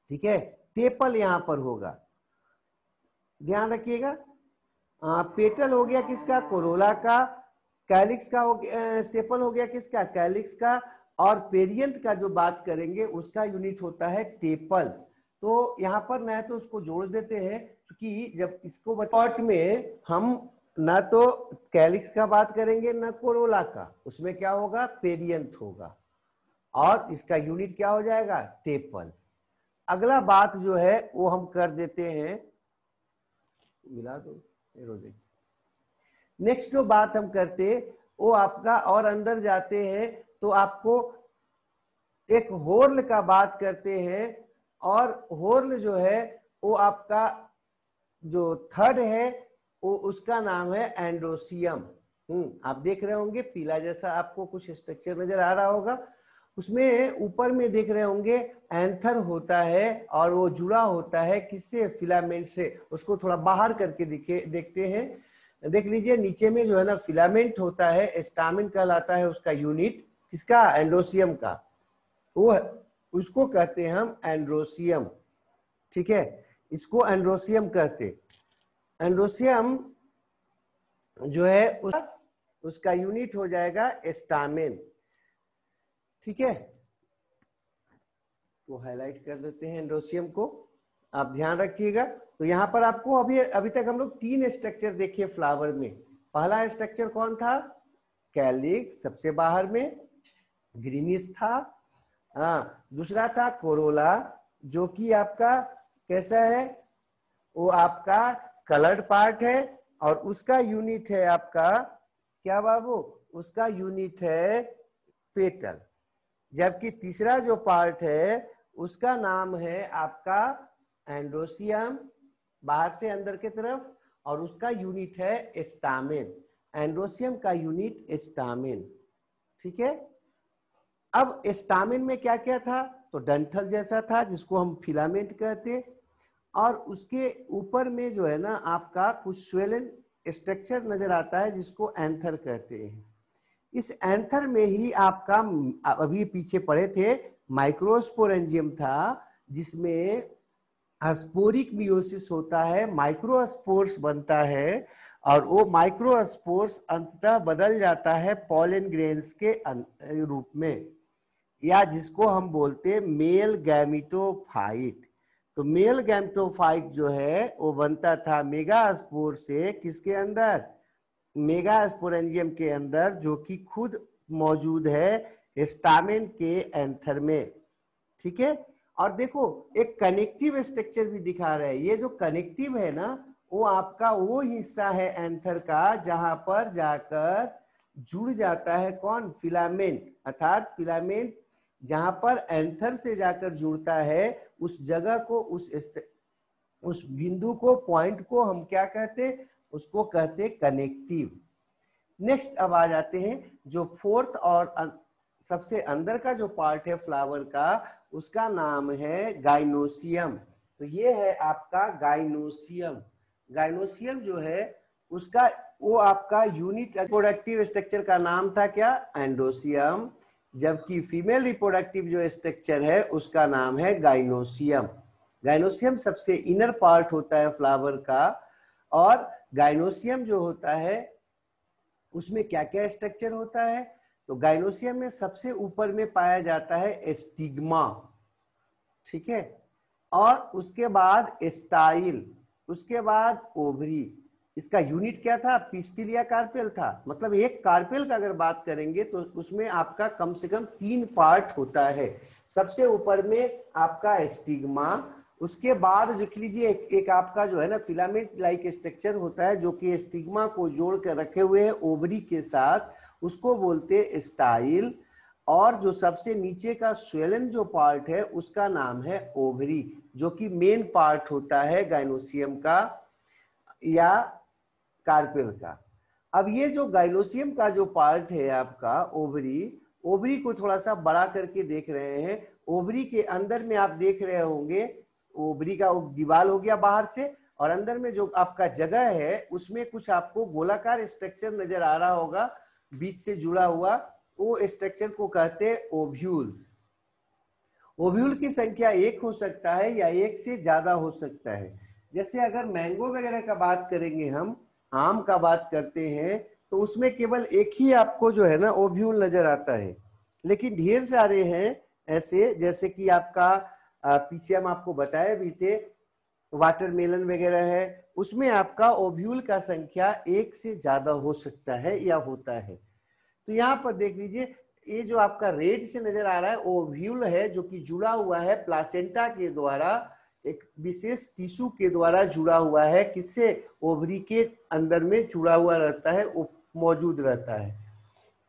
ठीक है। टेपल यहां पर होगा, ध्यान रखिएगा। पेटल हो गया किसका? कोरोला का। कैलिक्स का हो गया, सेपल हो गया किसका? कैलिक्स का। और पेरियंथ का जो बात करेंगे उसका यूनिट होता है टेपल। तो यहाँ पर ना तो उसको जोड़ देते हैं, क्योंकि जब इसको पार्ट में हम ना तो कैलिक्स का बात करेंगे ना कोरोला का, उसमें क्या होगा? पेरियंथ होगा, और इसका यूनिट क्या हो जाएगा? टेपल। अगला बात जो है वो हम कर देते हैं, मिला दो। नेक्स्ट जो बात हम करते वो आपका, और अंदर जाते हैं तो आपको एक होर्न का बात करते हैं। और होर्न जो है वो आपका जो थर्ड है वो उसका नाम है एंड्रोसियम। आप देख रहे होंगे पीला जैसा आपको कुछ स्ट्रक्चर नजर आ रहा होगा। उसमें ऊपर में देख रहे होंगे एंथर होता है, और वो जुड़ा होता है किससे? फिलामेंट से। उसको थोड़ा बाहर करके देखते हैं। देख लीजिए नीचे में जो है ना फिलामेंट होता है, स्टामिन कहलाता है उसका यूनिट। किसका? एंड्रोसियम का। वो उसको कहते हैं हम एंड्रोसियम, ठीक है। इसको एंड्रोसियम कहते। एंड्रोसियम जो है उसका यूनिट हो जाएगा स्टामेन, ठीक है। तो हाईलाइट कर देते हैं एंड्रोसियम को, आप ध्यान रखिएगा। तो यहाँ पर आपको अभी तक हम लोग 3 स्ट्रक्चर देखिए फ्लावर में। पहला स्ट्रक्चर कौन था? कैलिक्स, सबसे बाहर में ग्रीनिश था। हाँ, दूसरा था कोरोला, जो कि आपका कैसा है? वो आपका कलर्ड पार्ट है, और उसका यूनिट है आपका क्या बाबू? उसका यूनिट है पेटल। जबकि तीसरा जो पार्ट है उसका नाम है आपका एंड्रोसियम, बाहर से अंदर की तरफ, और उसका यूनिट है स्टामेन। एंड्रोसियम का यूनिट स्टामेन। ठीक है। अब स्टामेन में क्या क्या था, तो डंठल जैसा था जिसको हम फिलामेंट कहते, और उसके ऊपर में जो है ना आपका कुछ स्वेलन स्ट्रक्चर नजर आता है जिसको एंथर कहते हैं। इस एंथर में ही आपका अभी पीछे पढ़े थे माइक्रोस्पोरेंजियम था, जिसमें स्पोरिक मियोसिस होता है, माइक्रोस्पोर्स बनता है, और वो माइक्रोस्पोर्स अंततः बदल जाता है पॉलन ग्रेन्स के रूप में, या जिसको हम बोलते हैं मेल गैमिटोफाइट। तो मेल गैमिटोफाइट जो है वो बनता था मेगास्पोर से, किसके अंदर, मेगास्पोरेंजियम के अंदर, जो कि खुद मौजूद है स्टामेन के एंथर में। ठीक है। और देखो एक कनेक्टिव स्ट्रक्चर भी दिखा रहा है। ये जो कनेक्टिव है ना वो आपका वो हिस्सा है एंथर का जहां पर जाकर जुड़ जाता है कौन, फिलामेंट। अर्थात फिलामेंट जहां पर एंथर से जाकर जुड़ता है उस जगह को, उस बिंदु को, पॉइंट को हम क्या कहते, उसको कहते कनेक्टिव। नेक्स्ट अब आ जाते हैं जो फोर्थ और सबसे अंदर का जो पार्ट है फ्लावर का, उसका नाम है गाइनोसियम। तो ये है आपका गाइनोसियम। गाइनोसियम जो है उसका वो आपका यूनिट रिप्रोडक्टिव स्ट्रक्चर का नाम था क्या, एंडोसियम। जबकि फीमेल रिप्रोडक्टिव जो स्ट्रक्चर है उसका नाम है गाइनोसियम। गाइनोसियम सबसे इनर पार्ट होता है फ्लावर का, और गाइनोसियम जो होता है उसमें क्या क्या स्ट्रक्चर होता है, तो गाइनोसियम में सबसे ऊपर में पाया जाता है स्टिग्मा। ठीक है। और उसके बाद स्टाइल, उसके बाद ओवरी। इसका यूनिट क्या था, पिस्टिल या कार्पेल था। मतलब एक कार्पेल का अगर बात करेंगे तो उसमें आपका कम से कम 3 पार्ट होता है। सबसे ऊपर में आपका स्टिग्मा, उसके बाद लिख लीजिए एक आपका जो है ना फिलामेंट लाइक स्ट्रक्चर होता है जो कि स्टिग्मा को जोड़ कर रखे हुए है ओवरी के साथ, उसको बोलते हैं स्टाइल। और जो सबसे नीचे का स्वेलन जो पार्ट है उसका नाम है ओवरी, जो कि मेन पार्ट होता है गाइनोसियम का या कार्पेल का। अब ये जो गाइनोसियम का जो पार्ट है आपका ओवरी, ओवरी को थोड़ा सा बड़ा करके देख रहे हैं। ओवरी के अंदर में आप देख रहे होंगे ओवरी का दीवार हो गया बाहर से, और अंदर में जो आपका जगह है उसमें कुछ आपको गोलाकार स्ट्रक्चर नजर आ रहा होगा बीच से जुड़ा हुआ, वो स्ट्रक्चर को कहते हैं ओव्यूल्स। ओव्यूल की संख्या 1 हो सकता है या 1 से ज्यादा हो सकता है। जैसे अगर मैंगो वगैरह का बात करेंगे, हम आम का बात करते हैं, तो उसमें केवल एक ही आपको जो है ना ओव्यूल नजर आता है। लेकिन ढेर सारे हैं ऐसे, जैसे कि आपका पीछे हम आपको बताए भी थे वाटरमेलन वगैरह है, उसमें आपका ओव्यूल का संख्या 1 से ज्यादा हो सकता है या होता है। तो यहाँ पर देख लीजिए ये जो आपका रेड से नजर आ रहा है ओव्यूल है, जो कि जुड़ा हुआ है प्लासेंटा के द्वारा, एक विशेष टिश्यू के द्वारा जुड़ा हुआ है, किससे, ओवरी के अंदर में जुड़ा हुआ रहता है, वो मौजूद रहता है।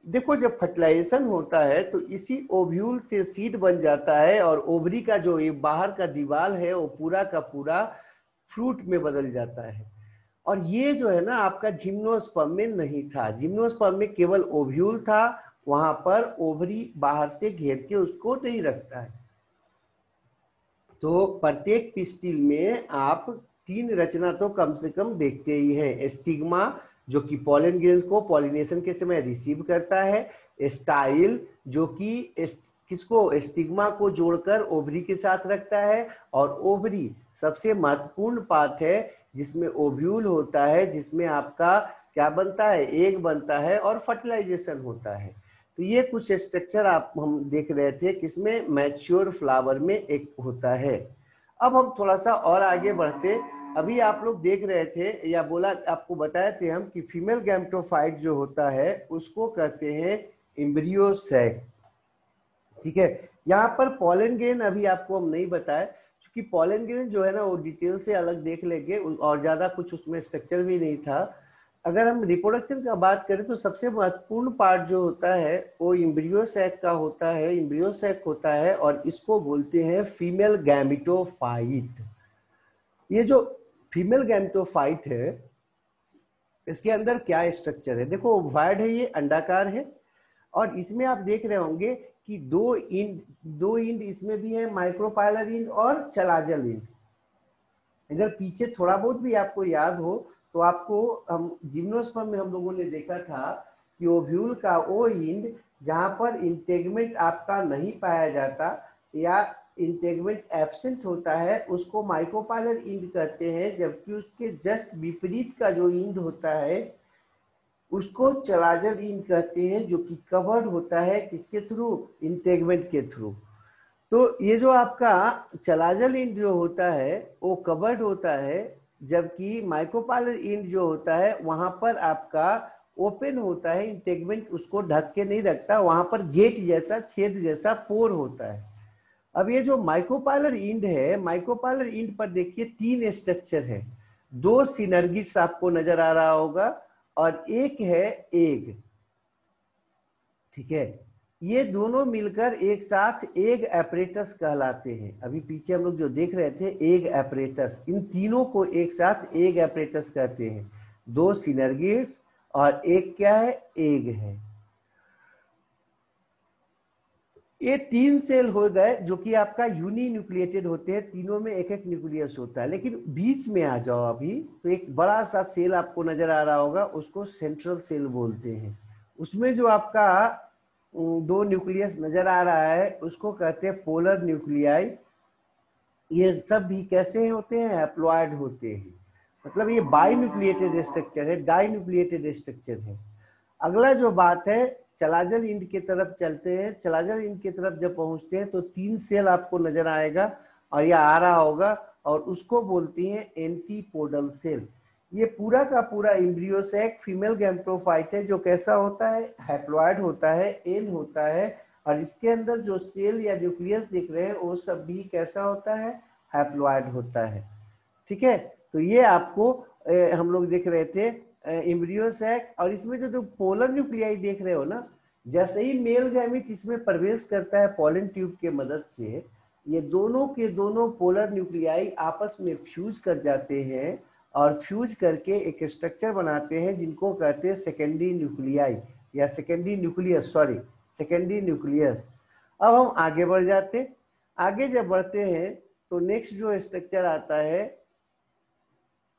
देखो जब फर्टिलाइजेशन होता है तो इसी ओव्यूल से सीड बन जाता है, और ओवरी का जो ये बाहर का दीवार है वो पूरा का पूरा फ्रूट में बदल जाता है। और ये जो है ना आपका जिम्नोस्पर्म में नहीं था। जिम्नोस्पर्म में केवल ओव्यूल था, वहां पर ओवरी बाहर से घेर के उसको नहीं रखता है। तो प्रत्येक पिस्टिल में आप 3 रचना तो कम से कम देखते ही हैं। स्टिग्मा जो कि पॉलन ग्रेन्स को पॉलिनेशन के समय रिसीव करता है, स्टाइल जो कि किसको, स्टिग्मा को जोड़कर ओवरी के साथ रखता है, और ओवरी सबसे महत्वपूर्ण पार्ट है जिसमें ओव्यूल होता है, जिसमें आपका क्या बनता है, एग बनता है और फर्टिलाइजेशन होता है। तो ये कुछ स्ट्रक्चर आप हम देख रहे थे किसमें, मैच्योर फ्लावर में एक होता है। अब हम थोड़ा सा और आगे बढ़ते, अभी आप लोग देख रहे थे या बोला आपको बताए थे हम कि फीमेल गैमेटोफाइट जो होता है उसको कहते हैं एम्ब्रियो सैक। ठीक है। यहाँ पर पॉलन ग्रेन अभी आपको हम नहीं बताए, क्योंकि पॉलन ग्रेन जो है ना वो डिटेल से अलग देख लेंगे, और ज्यादा कुछ उसमें स्ट्रक्चर भी नहीं था। अगर हम रिप्रोडक्शन का बात करें तो सबसे महत्वपूर्ण पार्ट जो होता है वो एम्ब्रियो सैक का होता है, एम्ब्रियो सैक होता है और इसको बोलते हैं फीमेल गैमेटोफाइट। ये जो फीमेल गैमेटोफाइट है इसके अंदर क्या स्ट्रक्चर है, देखो ओवाइड है, ये अंडाकार है और इसमें आप देख रहे होंगे कि दो इंड इसमें भी है, माइक्रोपाइलर इंड और चलाजल इंड। अगर पीछे थोड़ा बहुत भी आपको याद हो तो आपको हम जिम्नोस्पर्म में हम लोगों ने देखा था कि ओव्यूल का वो इंड जहां पर इंटेगमेंट आपका नहीं पाया जाता या इंटेगमेंट एब्सेंट होता है उसको माइक्रोपाइलर इंड कहते हैं, जबकि उसके जस्ट विपरीत का जो इंड होता है उसको चलाजल इंड कहते हैं, जो कि कवर्ड होता है किसके थ्रू, इंटेगमेंट के थ्रू। तो ये जो आपका चलाजल इंड जो होता है वो कवर्ड होता है, जबकि माइक्रोपाइलर इंड जो होता है वहां पर आपका ओपन होता है, इंटेगमेंट उसको ढक के नहीं रखता, वहां पर गेट जैसा छेद जैसा पोर होता है। अब ये जो माइक्रोपाइलर इंड है, माइक्रोपाइलर इंड पर देखिए 3 स्ट्रक्चर है, 2 सिनर्गिड्स आपको नजर आ रहा होगा और एक है एग, ठीक है। ये दोनों मिलकर एक साथ एग एपरेटस कहलाते हैं। अभी पीछे हम लोग जो देख रहे थे एग एपरेटस, इन तीनों को एक साथ एग एपरेटस कहते हैं। 2 सिनर्गिड्स और एक क्या है, एग है। ये 3 सेल हो गए जो कि आपका यूनी न्यूक्लिएटेड होते हैं, तीनों में एक एक न्यूक्लियस होता है। लेकिन बीच में आ जाओ अभी तो एक बड़ा सा सेल आपको नजर आ रहा होगा, उसको सेंट्रल सेल बोलते हैं। उसमें जो आपका 2 न्यूक्लियस नजर आ रहा है उसको कहते हैं पोलर न्यूक्लियाई। ये सब भी कैसे होते हैं, हैप्लॉइड होते हैं, मतलब ये बाई न्यूक्लिएटेड स्ट्रक्चर है, डाई न्यूक्लिएटेड स्ट्रक्चर है। अगला जो बात है चलाजल इंड की तरफ चलते हैं। चलाजल इंड की तरफ जब पहुंचते हैं तो 3 सेल आपको नजर आएगा और यह आ रहा होगा और उसको बोलती हैं एंटीपोडल सेल। ये पूरा का पूरा एम्ब्रियो सैक फीमेल गैमेटोफाइट है जो कैसा होता है, हैप्लॉइड होता है, एन होता है और इसके अंदर जो सेल या न्यूक्लियस दिख रहे हैं वो सब भी कैसा होता है, हैप्लॉइड होता है, ठीक है। तो ये आपको हम लोग देख रहे थे एम्ब्रियो सैक। और इसमें जो पोलर न्यूक्लियाई देख रहे हो ना, जैसे ही मेल गैमीट इसमें प्रवेश करता है पॉलन ट्यूब के मदद से, ये दोनों के दोनों पोलर न्यूक्लियाई आपस में फ्यूज कर जाते हैं और फ्यूज करके एक स्ट्रक्चर बनाते हैं जिनको कहते हैं सेकेंडरी न्यूक्लियाई या secondary nucleus, sorry secondary nucleus. अब हम आगे बढ़ जाते, आगे जब बढ़ते हैं तो नेक्स्ट जो स्ट्रक्चर आता है,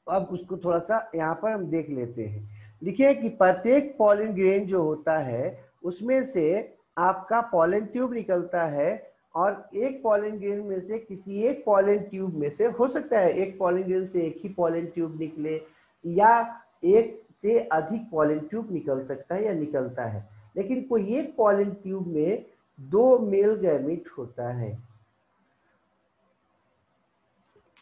अब उसको थोड़ा सा यहाँ पर हम देख लेते हैं। देखिए कि प्रत्येक पॉलन ग्रेन जो होता है उसमें से आपका पॉलन ट्यूब निकलता है और एक पॉलन ग्रेन में से किसी एक पॉलन ट्यूब में से, हो सकता है एक पॉलन ग्रेन से एक ही पॉलन ट्यूब निकले या एक से अधिक पॉलन ट्यूब निकल सकता है या निकलता है, लेकिन कोई एक पॉलन ट्यूब में 2 मेल गैमीट होता है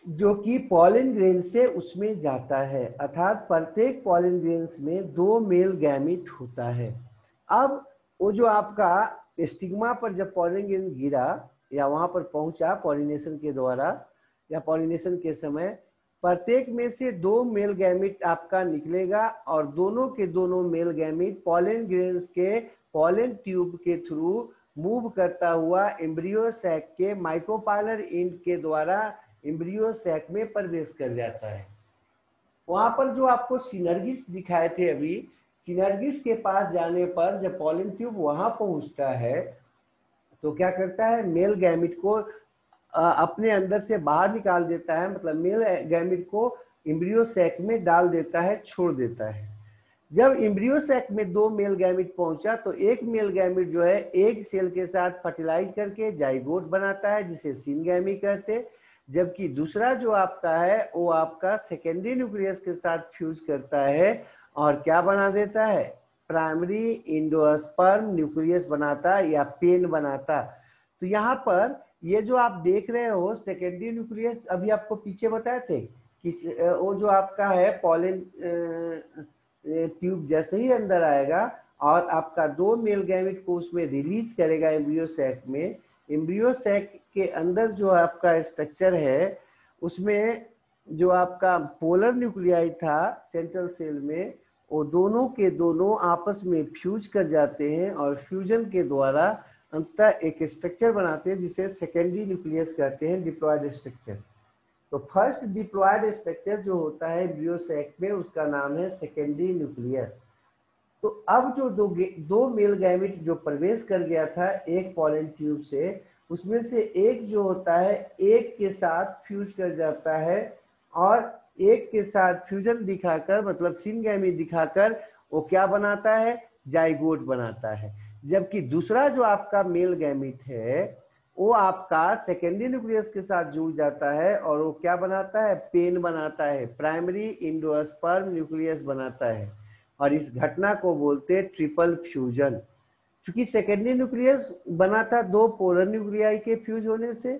जो कि पॉलन ग्रेन से उसमें जाता है, अर्थात प्रत्येक पॉलन ग्रेन्स में 2 मेल गैमीट होता है। अब वो जो आपका स्टिग्मा पर जब पॉलन ग्रेन गिरा या वहां पर पहुंचा पॉलिनेशन के द्वारा या पॉलिनेशन के समय, प्रत्येक में से 2 मेल गैमीट आपका निकलेगा और दोनों के दोनों मेल गैमीट पॉलन ग्रेन्स के पॉलन ट्यूब के थ्रू मूव करता हुआ एम्ब्रियो सैक के माइक्रोपाइलर एंड के द्वारा एम्ब्रियो सैक में प्रवेश कर जाता है। वहां पर जो आपको सिनर्गिड्स दिखाए थे अभी, सिनर्गिड्स के पास जाने पर जब पॉलन ट्यूब वहां पहुंचता है तो क्या करता है, मेल गैमिट को अपने अंदर से बाहर निकाल देता है, मतलब मेल गैमिट को एम्ब्रियो सैक में डाल देता है, छोड़ देता है। जब एम्ब्रियो सैक में 2 मेल गैमिट पहुंचा तो एक मेल गैमिट जो है एग सेल के साथ फर्टिलाइज करके जाइगोट बनाता है जिसे सिनगैमी कहते हैं, जबकि दूसरा जो आपका है वो आपका सेकेंडरी न्यूक्लियस के साथ फ्यूज करता है और क्या बना देता है, प्राइमरी इंडोस्पर्म न्यूक्लियस बनाता है या पेन बनाता। तो यहाँ पर ये जो आप देख रहे हो सेकेंडरी न्यूक्लियस, अभी आपको पीछे बताए थे कि वो जो आपका है पॉलन ट्यूब जैसे ही अंदर आएगा और आपका 2 मेल गैमिट को उसमें रिलीज करेगा एम्ब्रियो सैक में, एम्ब्रियो सैक के अंदर जो आपका स्ट्रक्चर है उसमें जो आपका पोलर न्यूक्लियाई था सेंट्रल सेल में वो दोनों के दोनों आपस में फ्यूज कर जाते हैं और फ्यूजन के द्वारा अंततः एक स्ट्रक्चर बनाते हैं जिसे सेकेंडरी न्यूक्लियस कहते हैं, डिप्लॉयड स्ट्रक्चर। तो फर्स्ट डिप्लॉयड स्ट्रक्चर जो होता है एम्ब्रियो सैक में उसका नाम है सेकेंडरी न्यूक्लियस। तो अब जो दो मेल गैमेट जो प्रवेश कर गया था एक पॉलन ट्यूब से, उसमें से एक जो होता है एक के साथ फ्यूज कर जाता है और एक के साथ फ्यूजन दिखाकर मतलब सिनगैमी दिखाकर वो क्या बनाता है, जाइगोट बनाता है। जबकि दूसरा जो आपका मेल गैमेट है वो आपका सेकेंडरी न्यूक्लियस के साथ जुड़ जाता है और वो क्या बनाता है, पेन बनाता है, प्राइमरी इंडोस्पर्म न्यूक्लियस बनाता है। और इस घटना को बोलते हैं ट्रिपल फ्यूजन। क्योंकि सेकेंडरी न्यूक्लियस बना था दो पोलर न्यूक्लियाई के फ्यूज होने से,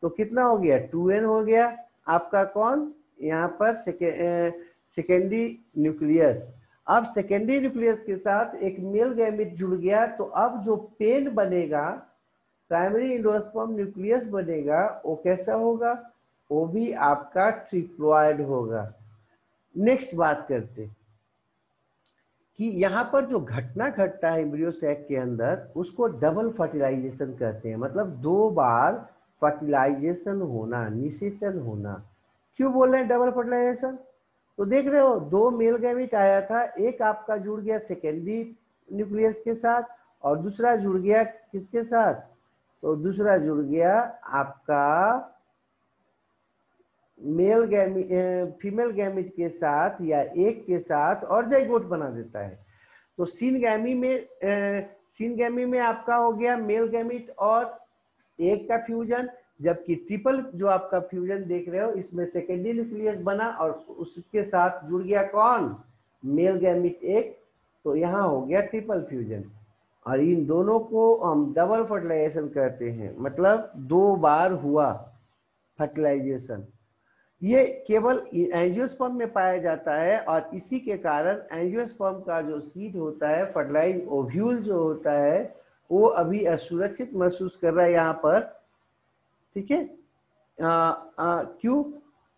तो कितना हो गया, 2n हो गया आपका कौन, यहाँ पर सेकेंडरी न्यूक्लियस। अब सेकेंडरी न्यूक्लियस के साथ एक मेल गैमेट जुड़ गया, तो अब जो पेन बनेगा, प्राइमरी इंडोस्पर्म न्यूक्लियस बनेगा, वो कैसा होगा, वो भी आपका ट्रिप्लॉयड होगा। नेक्स्ट बात करते कि यहाँ पर जो घटना घटता है एम्ब्रियो सैक के अंदर उसको डबल फर्टिलाइजेशन कहते हैं। मतलब 2 बार फर्टिलाइजेशन होना, निषेचन होना। क्यों बोल रहे हैं डबल फर्टिलाइजेशन, तो देख रहे हो 2 मेल गैमेट आया था, एक आपका जुड़ गया सेकेंडरी न्यूक्लियस के साथ और दूसरा जुड़ गया किसके साथ, तो दूसरा जुड़ गया आपका मेल गैमेट फीमेल गैमेट के साथ या एक के साथ और जाइगोट बना देता है। तो सिनगैमी में आपका हो गया मेल गैमेट और एक का फ्यूजन, जबकि ट्रिपल जो आपका फ्यूजन देख रहे हो इसमें सेकेंडरी न्यूक्लियस बना और उसके साथ जुड़ गया कौन, मेल गैमेट एक, तो यहाँ हो गया ट्रिपल फ्यूजन। और इन दोनों को हम डबल फर्टिलाइजेशन कहते हैं, मतलब 2 बार हुआ फर्टिलाइजेशन। ये केवल एंजियोस्पर्म में पाया जाता है और इसी के कारण एंजियोस्पर्म का जो सीड होता है, फर्टिलाइज ओव्यूल जो होता है, वो अभी असुरक्षित महसूस कर रहा है यहाँ पर, ठीक है। क्यों,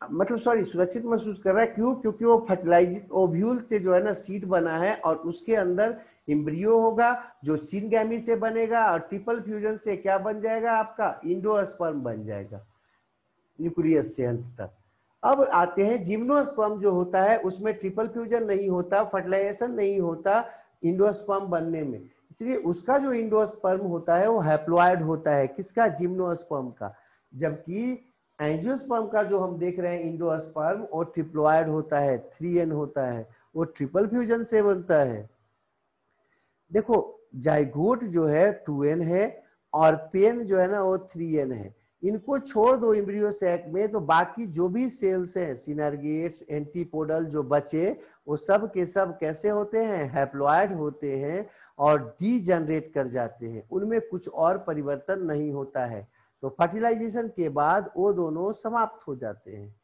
मतलब सॉरी, सुरक्षित महसूस कर रहा है, क्यों, क्योंकि वो फर्टिलाइज ओव्यूल से जो है ना सीड बना है और उसके अंदर एम्ब्रियो होगा जो सिनगैमी से बनेगा और ट्रिपल फ्यूजन से क्या बन जाएगा, आपका इंडोस्पर्म बन जाएगा न्यूक्लियस से अंत तक। अब आते हैं जिम्नोस्पर्म जो होता है उसमें ट्रिपल फ्यूजन नहीं होता, फर्टिलाइजेशन नहीं होता इंडोस्पर्म बनने में, इसलिए उसका जो इंडोस्पर्म होता है वो हैप्लॉयड होता है, किसका, जिम्नोस्पर्म का। जबकि एंजियोस्पर्म का जो हम देख रहे हैं इंडोस्पर्म वो ट्रिप्लॉयड होता है, 3n होता है, वो ट्रिपल फ्यूजन से बनता है। देखो जाइगोट जो है 2n है और पेन जो है ना वो 3n है। इनको छोड़ दो एम्ब्रियो सैक में तो बाकी जो भी सेल्स हैं, सिनर्गेट्स, एंटीपोडल जो बचे, वो सब के सब कैसे होते हैं, हैप्लॉयड होते हैं और डीजनरेट कर जाते हैं, उनमें कुछ और परिवर्तन नहीं होता है। तो फर्टिलाइजेशन के बाद वो दोनों समाप्त हो जाते हैं।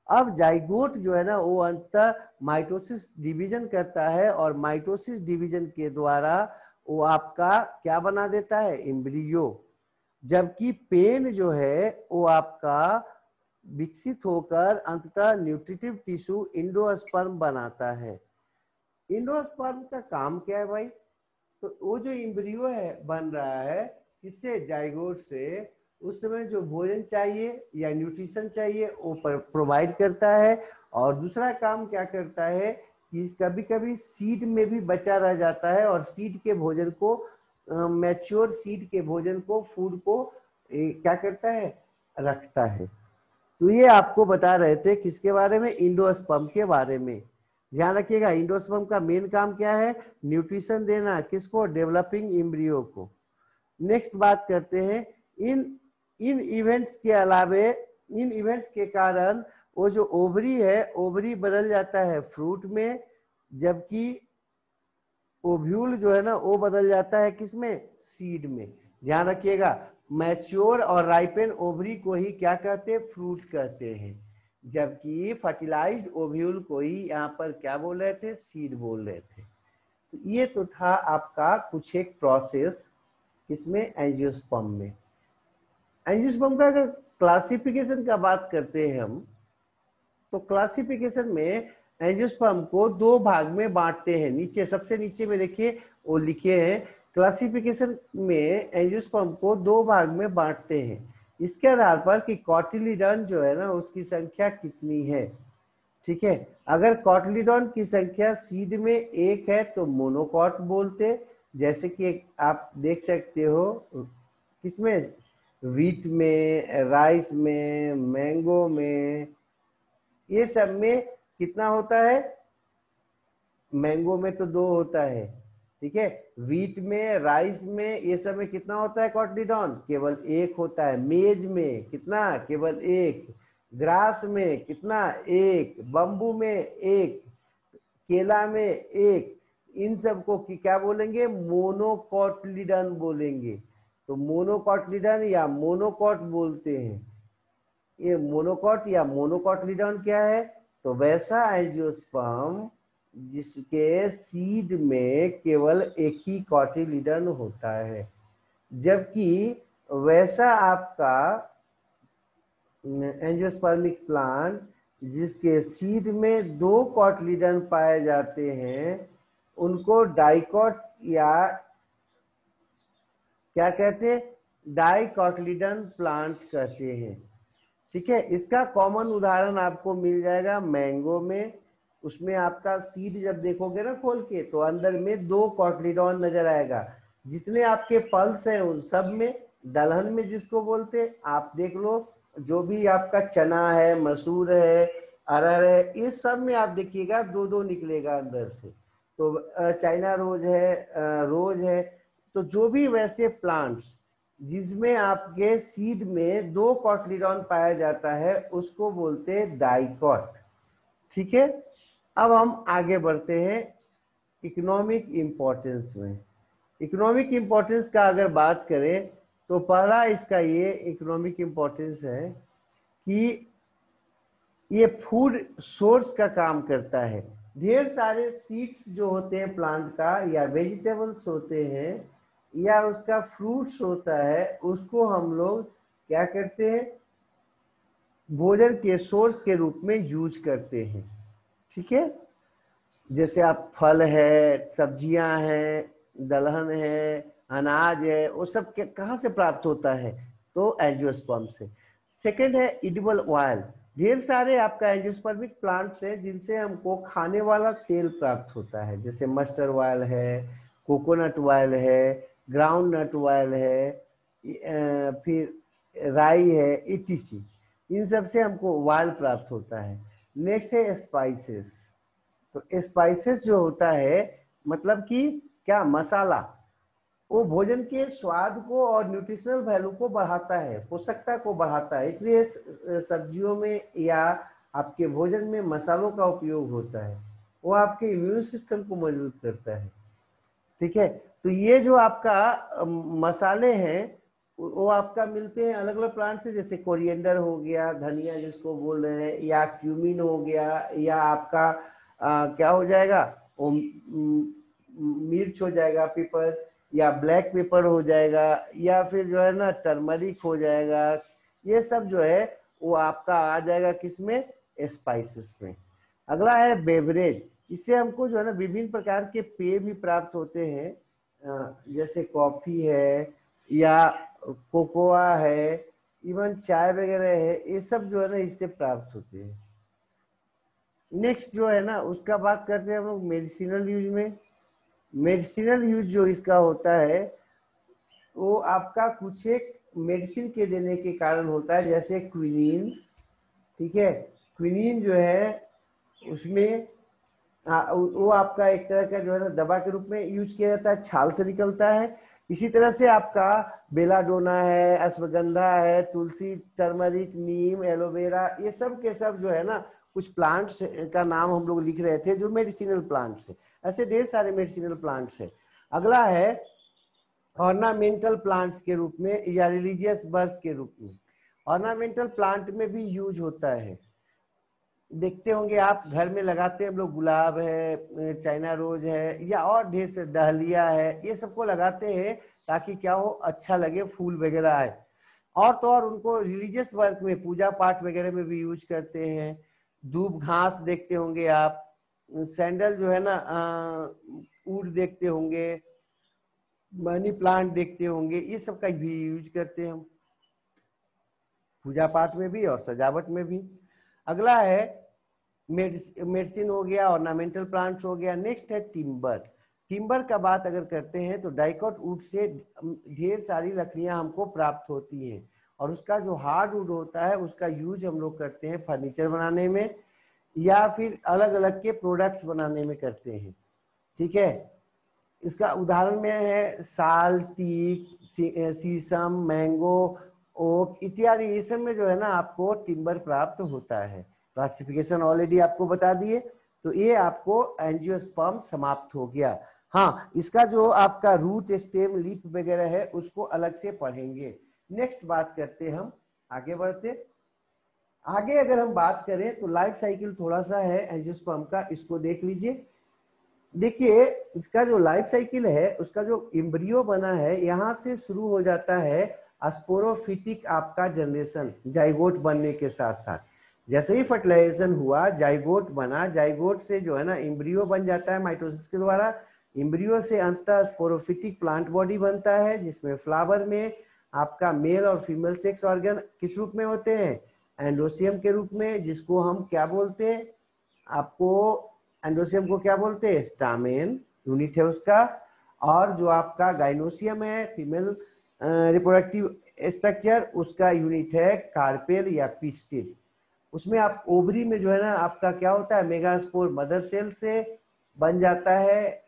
अब जाइगोट जो है ना वो अंततः माइटोसिस डिवीजन करता है और माइटोसिस डिवीजन के द्वारा वो आपका क्या बना देता है, एम्ब्रियो। जबकि पेन जो है वो आपका विकसित होकर अंततः न्यूट्रिटिव टिश्यू इंडोस्पर्म बनाता है। इंडोस्पर्म का काम क्या है भाई, तो वो जो एम्ब्रियो है बन रहा है किससे, जाइगोट से, उस समय जो भोजन चाहिए या न्यूट्रिशन चाहिए वो प्रोवाइड करता है। और दूसरा काम क्या करता है कि कभी कभी सीड में भी बचा रह जाता है और सीड के भोजन को, मैच्योर सीड के भोजन को, फूड को क्या करता है, रखता है। तो ये आपको बता रहे थे किसके बारे में, इंडोस्पर्म के बारे में। ध्यान रखिएगा इंडोस्पर्म का मेन काम क्या है, न्यूट्रिशन देना, किसको, डेवलपिंग एम्ब्रियो को। नेक्स्ट बात करते हैं इन इवेंट्स के अलावे, इन इवेंट्स के कारण वो जो ओवरी है, ओवरी बदल जाता है फ्रूट में, जबकि ओव्यूल जो है ना वो बदल जाता है किसमें, सीड में। ध्यान रखिएगा मैच्योर और राइपेन ओवरी को ही क्या कहते हैं, फ्रूट कहते हैं, जबकि फर्टिलाइज्ड ओव्यूल को ही यहाँ पर क्या बोल रहे थे, सीड बोल रहे थे। तो ये तो था आपका कुछ एक प्रोसेस इसमें एंजियोस्पर्म में। एंजियोस्पर्म का अगर क्लासिफिकेशन का बात करते हैं हम, तो क्लासिफिकेशन में एंजियोस्पर्म को दो भाग में बांटते हैं। नीचे सबसे नीचे में देखिए वो लिखे हैं, क्लासिफिकेशन में एंजियोस्पर्म को दो भाग में बांटते हैं इसके आधार पर कि कॉटिलीडन जो है ना उसकी संख्या कितनी है। ठीक है, अगर कॉटिलीडन की संख्या सीड में एक है तो मोनोकॉट बोलते, जैसे कि आप देख सकते हो किसमें, व्हीट में, राइस में, मैंगो में, ये सब में कितना होता है, मैंगो में तो दो होता है। ठीक है, व्हीट में, राइस में, ये सब में कितना होता है कॉटिलीडन, केवल एक होता है। मेज में कितना, केवल एक। ग्रास में कितना, एक। बम्बू में एक। केला में एक। इन सबको क्या बोलेंगे, मोनोकॉटिलीडन बोलेंगे। तो मोनोकॉटिलीडन या मोनोकॉट बोलते हैं। ये मोनोकॉट या मोनोकॉटिलीडन क्या है, तो वैसा एंजियोस्पर्म जिसके सीड में केवल एक ही कॉटिलीडन होता है, जबकि वैसा आपका एंजियोस्पर्मिक प्लांट जिसके सीड में दो कॉटिलीडन पाए जाते हैं उनको डाइकॉट या क्या कहते हैं, डाइकॉटिलीडन प्लांट कहते हैं। ठीक है, इसका कॉमन उदाहरण आपको मिल जाएगा मैंगो में। उसमें आपका सीड जब देखोगे ना खोल के तो अंदर में दो कॉटिलीडन नजर आएगा। जितने आपके पल्स हैं उन सब में, दलहन में जिसको बोलते आप देख लो, जो भी आपका चना है, मसूर है, अरहर है, इस सब में आप देखिएगा दो दो निकलेगा अंदर से। तो चाइना रोज है, रोज है, तो जो भी वैसे प्लांट्स जिसमें आपके सीड में दो कॉटिलीडन पाया जाता है उसको बोलते हैं डाइकॉट। ठीक है, अब हम आगे बढ़ते हैं इकोनॉमिक इंपॉर्टेंस में। इकोनॉमिक इंपॉर्टेंस का अगर बात करें तो पहला इसका ये इकोनॉमिक इंपॉर्टेंस है कि ये फूड सोर्स का काम करता है। ढेर सारे सीड्स जो होते हैं प्लांट का या वेजिटेबल्स होते हैं या उसका फ्रूट्स होता है, उसको हम लोग क्या करते हैं, भोजन के सोर्स के रूप में यूज करते हैं। ठीक है, जैसे आप फल है, सब्जियां हैं, दलहन है, अनाज है, वो सब कहाँ से प्राप्त होता है, तो एंजियोस्पर्म से। सेकेंड है एडिबल ऑयल। ढेर सारे आपका एंजियोस्पर्मिक प्लांट्स है जिनसे हमको खाने वाला तेल प्राप्त होता है, जैसे मस्टर्ड ऑयल है, कोकोनट ऑयल है, ग्राउंड नट ऑयल है, फिर राई है, इटीसी। इन सब से हमको ऑयल प्राप्त होता है। नेक्स्ट है स्पाइसेस। तो स्पाइसेस जो होता है मतलब कि क्या, मसाला, वो भोजन के स्वाद को और न्यूट्रिशनल वैल्यू को बढ़ाता है, पोषकता को बढ़ाता है, इसलिए सब्जियों में या आपके भोजन में मसालों का उपयोग होता है। वो आपके इम्यून सिस्टम को मजबूत करता है। ठीक है, तो ये जो आपका मसाले हैं वो आपका मिलते हैं अलग अलग प्लांट से, जैसे कोरिएंडर हो गया, धनिया जिसको बोल रहे हैं, या क्यूमिन हो गया, या आपका क्या हो जाएगा, वो मिर्च हो जाएगा, पेपर, या ब्लैक पेपर हो जाएगा, या फिर जो है ना टर्मरिक हो जाएगा। ये सब जो है वो आपका आ जाएगा किसमें, स्पाइसेस में। अगला है बेवरेज। इससे हमको जो है ना विभिन्न प्रकार के पेय भी प्राप्त होते हैं, जैसे कॉफी है या कोकोआ है, इवन चाय वगैरह है, ये सब जो है ना इससे प्राप्त होते हैं। नेक्स्ट जो है ना उसका बात करते हैं हम लोग मेडिसिनल यूज में। मेडिसिनल यूज जो इसका होता है वो आपका कुछ एक मेडिसिन के देने के कारण होता है, जैसे क्विनीन। ठीक है, क्विनीन जो है उसमें वो आपका एक तरह का जो है ना दवा के रूप में यूज किया जाता है, छाल से निकलता है। इसी तरह से आपका बेलाडोना है, अश्वगंधा है, तुलसी, टर्मरिक, नीम, एलोवेरा, ये सब के सब जो है ना कुछ प्लांट्स का नाम हम लोग लिख रहे थे जो मेडिसिनल प्लांट्स है। ऐसे ढेर सारे मेडिसिनल प्लांट्स है। अगला है ऑर्नामेंटल प्लांट्स के रूप में या रिलीजियस वर्क के रूप में। ऑर्नामेंटल प्लांट में भी यूज होता है, देखते होंगे आप घर में लगाते हैं हम लोग, गुलाब है, चाइना रोज है, या और ढेर से डहलिया है, ये सबको लगाते हैं ताकि क्या हो, अच्छा लगे, फूल वगैरह आए। और तो और उनको रिलीजियस वर्क में, पूजा पाठ वगैरह में भी यूज करते हैं। दूब घास देखते होंगे आप, सैंडल जो है ना वुड देखते होंगे, मनी प्लांट देखते होंगे, ये सब का भी यूज करते हैं हम पूजा पाठ में भी और सजावट में भी। अगला है मेडिसिन हो गया, ऑर्नामेंटल प्लांट्स हो गया। नेक्स्ट है टिम्बर। टिम्बर का बात अगर करते हैं तो डाइकॉट वुड से ढेर सारी लकड़ियां हमको प्राप्त होती हैं, और उसका जो हार्ड वुड होता है उसका यूज हम लोग करते हैं फर्नीचर बनाने में या फिर अलग अलग के प्रोडक्ट्स बनाने में करते हैं। ठीक है, इसका उदाहरण में है साल, टीक, शीशम, मैंगो, ओक इत्यादि। ये सब में जो है ना आपको टिम्बर प्राप्त होता है। क्लासिफिकेशन ऑलरेडी आपको बता दिए। तो ये आपको एंजियोस्पर्म समाप्त हो गया। हाँ, इसका जो आपका रूट, स्टेम, लीफ वगैरह है उसको अलग से पढ़ेंगे। नेक्स्ट बात करते हम, आगे बढ़ते। आगे अगर हम बात करें तो लाइफ साइकिल थोड़ा सा है एंजियोस्पर्म का, इसको देख लीजिए। देखिए, इसका जो लाइफ साइकिल है, उसका जो एम्ब्रियो बना है, यहाँ से शुरू हो जाता है स्पोरोफिटिक आपका जनरेशन, जाइगोट बनने के साथ साथ। जैसे ही फर्टिलाइजेशन हुआ, जाइगोट बना, जाइगोट से जो है ना एम्ब्रियो बन जाता है माइटोसिस के द्वारा। एम्ब्रियो से अंततः स्पोरोफिटिक प्लांट बॉडी बनता है, जिसमें फ्लावर में आपका मेल और फीमेल सेक्स ऑर्गन किस रूप में होते हैं? एंडोसियम के रूप में, जिसको हम क्या बोलते हैं? आपको एंडोसियम को क्या बोलते हैं? स्टामेन यूनिट है उसका। और जो आपका गाइनोसियम है, फीमेल रिप्रोडक्टिव स्ट्रक्चर, उसका यूनिट है कार्पेल या पिस्टिल। उसमें आप ओवरी में जो है ना आपका क्या होता है? मेगास्पोर मदर सेल से बन जाता है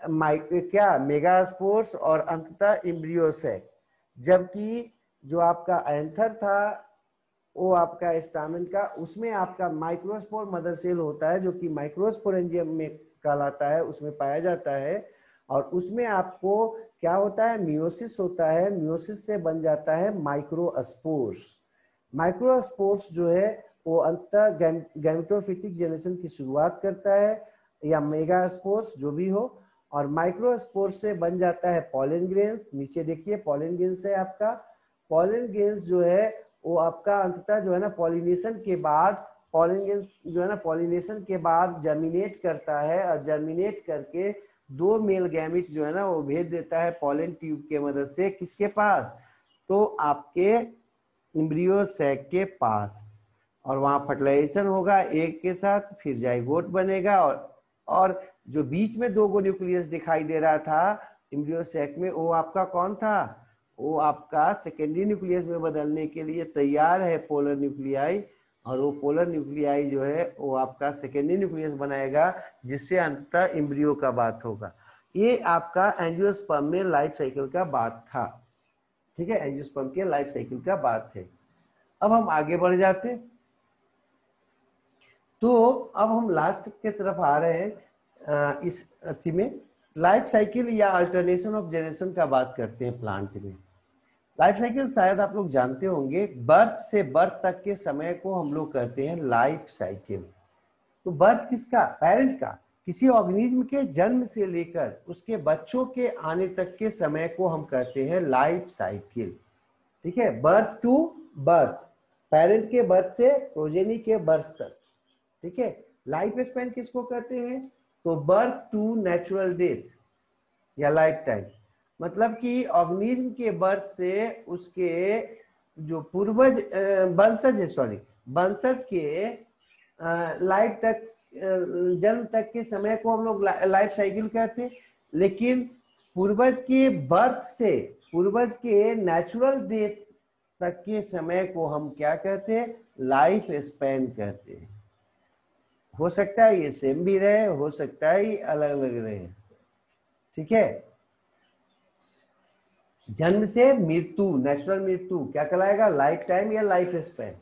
क्या मेगास्पोर्स और अंततः एम्ब्रियो से। जबकि जो आपका एंथर था वो आपका स्टामेन का, उसमें आपका माइक्रोस्पोर मदर सेल होता है, जो कि माइक्रोस्पोरेंजियम में कहलाता है, उसमें पाया जाता है। और उसमें आपको क्या होता है? मियोसिस होता है। मियोसिस से बन जाता है माइक्रोस्पोर्स। माइक्रोस्पोर्स जो है वो अंततः गैमेटोफिटिक जनरेशन की शुरुआत करता है, या मेगास्पोर्स जो भी हो। और माइक्रोस्पोर्स से बन जाता है पॉलन ग्रेन्स। नीचे देखिए पॉलन ग्रेन्स है आपका। पॉलन ग्रेन्स जो है वो आपका अंततः जो है ना पॉलिनेशन के बाद, पॉलन ग्रेन्स जो है ना पॉलिनेशन के बाद जर्मिनेट करता है, और जर्मिनेट करके 2 मेल गैमिट जो है ना वो भेज देता है पॉलन ट्यूब के मदद से किसके पास? तो आपके एम्ब्रियो सैक के पास। और वहां फर्टिलाइजेशन होगा एग के साथ, फिर जाइगोट बनेगा। और जो बीच में 2 न्यूक्लियस दिखाई दे रहा था एम्ब्रियो सैक में, वो आपका कौन था? वो आपका सेकेंडरी न्यूक्लियस में बदलने के लिए तैयार है पोलर न्यूक्लियाई। और वो पोलर न्यूक्लियाई जो है वो आपका सेकेंडरी न्यूक्लियस बनाएगा, जिससे अंततः एम्ब्रियो का बात होगा। ये आपका एंजियोस्पर्म में लाइफ साइकिल का बात था। ठीक है, एंजियोस्पर्म के लाइफ साइकिल का बात है। अब हम आगे बढ़ जाते, तो अब हम लास्ट के तरफ आ रहे हैं। इस अथी में लाइफ साइकिल या अल्टरनेशन ऑफ जनरेशन का बात करते हैं प्लांट में। लाइफ साइकिल शायद आप लोग जानते होंगे, बर्थ से बर्थ तक के समय को हम लोग कहते हैं लाइफ साइकिल। तो बर्थ किसका? पेरेंट का। किसी ऑर्गेनिज्म के जन्म से लेकर उसके बच्चों के आने तक के समय को हम कहते हैं लाइफ साइकिल। ठीक है, बर्थ टू बर्थ, पेरेंट के बर्थ से प्रोजेनी के बर्थ तक। ठीक है, लाइफ स्पैन किसको कहते हैं? तो बर्थ टू नेचुरल डेथ या लाइफ टाइम, मतलब कि ऑर्गेनिज्म के बर्थ से उसके जो पूर्वज वंशज है, सॉरी वंशज के लाइफ तक, जन्म तक के समय को हम लोग लाइफ साइकिल कहते हैं। लेकिन पूर्वज के बर्थ से पूर्वज के नेचुरल डेथ तक के समय को हम क्या कहते हैं? लाइफ स्पैन कहते हैं। हो सकता है ये सेम भी रहे, हो सकता है ये अलग अलग रहे। ठीक है, जन्म से मृत्यु, नेचुरल मृत्यु क्या कहलाएगा? लाइफ टाइम या लाइफ स्पैन।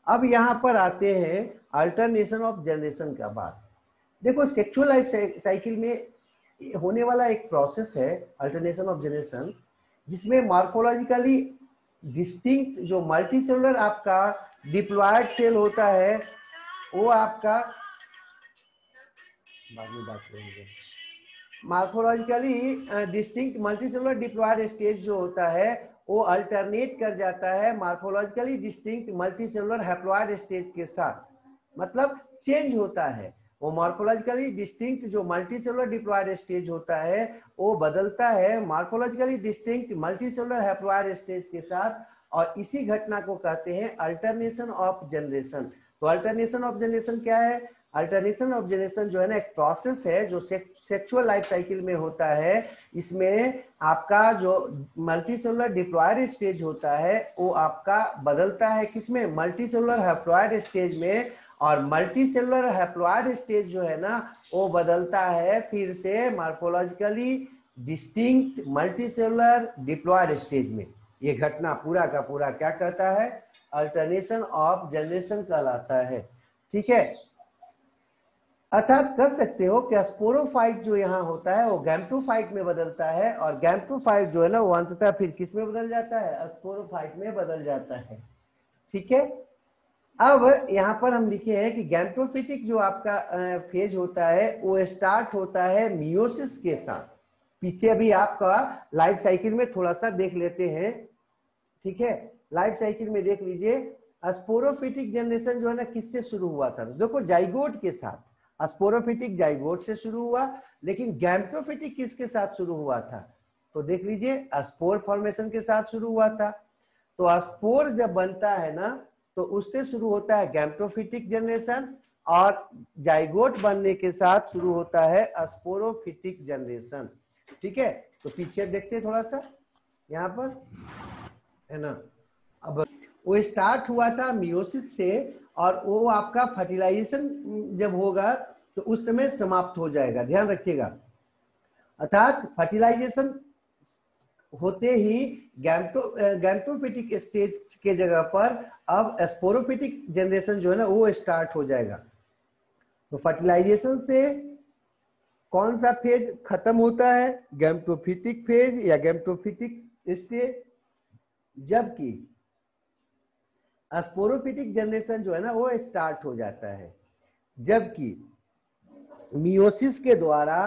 अब यहां पर आते हैं अल्टरनेशन ऑफ जनरेशन का बात। देखो, सेक्सुअल लाइफ साइकिल में होने वाला एक प्रोसेस है अल्टरनेशन ऑफ जनरेशन, जिसमें मॉर्फोलॉजिकली डिस्टिंक्ट जो मल्टीसेलुलर आपका डिप्लॉयड सेल होता है, वो आपका बाद में बात करेंगे। Morphologically distinct multicellular diploid stage जो होता है वो अल्टरनेट कर जाता है morphologically distinct multicellular haploid stage के साथ, मतलब चेंज होता है। वो मॉर्फोलॉजिकली डिस्टिंक्ट जो मल्टीसेलुलर डिप्लॉयड स्टेज होता है वो बदलता है morphologically distinct multicellular haploid stage के साथ, और इसी घटना को कहते हैं अल्टरनेशन ऑफ जनरेशन। तो अल्टरनेशन ऑफ जनरेशन क्या है? अल्टरनेशन ऑफ जनरेशन जो है ना एक प्रोसेस है जो सेक्सुअल लाइफ साइकिल में होता है। इसमें आपका जो मल्टीसेलुलर डिप्लॉयड स्टेज होता है वो आपका बदलता है किसमें? मल्टीसेलुलर हैप्लॉयड स्टेज में। और मल्टीसेलुलर हैप्लॉयड स्टेज जो है ना वो बदलता है फिर से morphologically distinct multicellular diploid stage में। ये घटना पूरा का पूरा क्या कहता है? अल्टरनेशन ऑफ जनरेशन कहलाता है। ठीक है, अर्थात कर सकते हो कि स्पोरोफाइट जो यहाँ होता है वो गैमेटोफाइट में बदलता है, और गैमेटोफाइट जो है ना वो अंततः फिर किस में बदल जाता है? स्पोरोफाइट में बदल जाता है। ठीक है, अब यहाँ पर हम लिखे हैं कि गैमेटोफिटिक जो आपका फेज होता है वो स्टार्ट होता है मियोसिस के साथ। पीछे अभी आपका लाइफ साइकिल में थोड़ा सा देख लेते हैं। ठीक है, लाइफ साइकिल में देख लीजिए स्पोरोफिटिक जनरेशन जो है ना किससे शुरू हुआ था? देखो जाइगोट के साथ, स्पोरोफिटिक जाइगोट से शुरू हुआ, लेकिन गैमेटोफिटिक किसके साथ शुरू हुआ था? तो देख लीजिए स्पोर फॉर्मेशन के साथ शुरू हुआ था। तो स्पोर जब बनता है ना तो उससे शुरू होता है गैमेटोफिटिक जनरेशन, और जाइगोट बनने के साथ शुरू होता है स्पोरोफिटिक जनरेशन। ठीक है, तो पीछे देखते हैं थोड़ा सा यहाँ पर है ना। अब वो स्टार्ट हुआ था मियोसिस से, और वो आपका फर्टिलाइजेशन जब होगा तो उस समय समाप्त हो जाएगा, ध्यान रखिएगा। अर्थात फर्टिलाइजेशन होते ही गैमेटोफिटिक स्टेज के जगह पर अब स्पोरोफिटिक जनरेशन जो है ना वो स्टार्ट हो जाएगा। तो फर्टिलाइजेशन से कौन सा फेज खत्म होता है? गैमेटोफिटिक फेज या गैमेटोफिटिक स्टेज। जबकि स्पोरोफिटिक जनरेशन जो है ना वो स्टार्ट हो जाता है, जबकि मियोसिस के द्वारा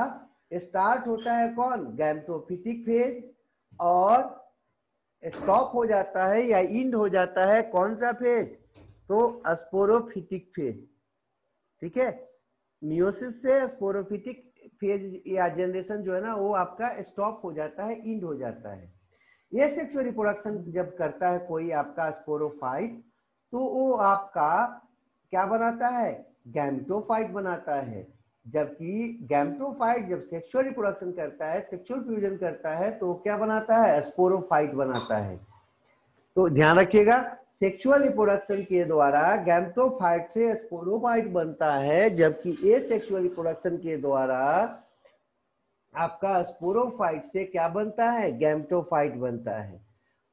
स्टार्ट होता है कौन? गैमेटोफिटिक फेज, और स्टॉप हो जाता है या इंड हो जाता है कौन सा फेज? तो स्पोरोफिटिक फेज। ठीक है, मियोसिस से स्पोरोफिटिक फेज या जनरेशन जो है ना वो आपका स्टॉप हो जाता है, इंड हो जाता है। ये सेक्सुअल रिप्रोडक्शन जब करता है कोई आपका स्पोरोफाइट तो वो आपका क्या बनाता है? गैमेटोफाइट बनाता है। जबकि गैमेटोफाइट जब सेक्सुअल रिप्रोडक्शन करता है, सेक्सुअल फ्यूजन करता है, तो क्या बनाता है? स्पोरोफाइट बनाता है। तो ध्यान रखिएगा, सेक्सुअल रिप्रोडक्शन के द्वारा गैमेटोफाइट से स्पोरोफाइट बनता है, जबकि ये सेक्सुअल रिप्रोडक्शन के द्वारा आपका स्पोरोफाइट से क्या बनता है? गैमेटोफाइट बनता है।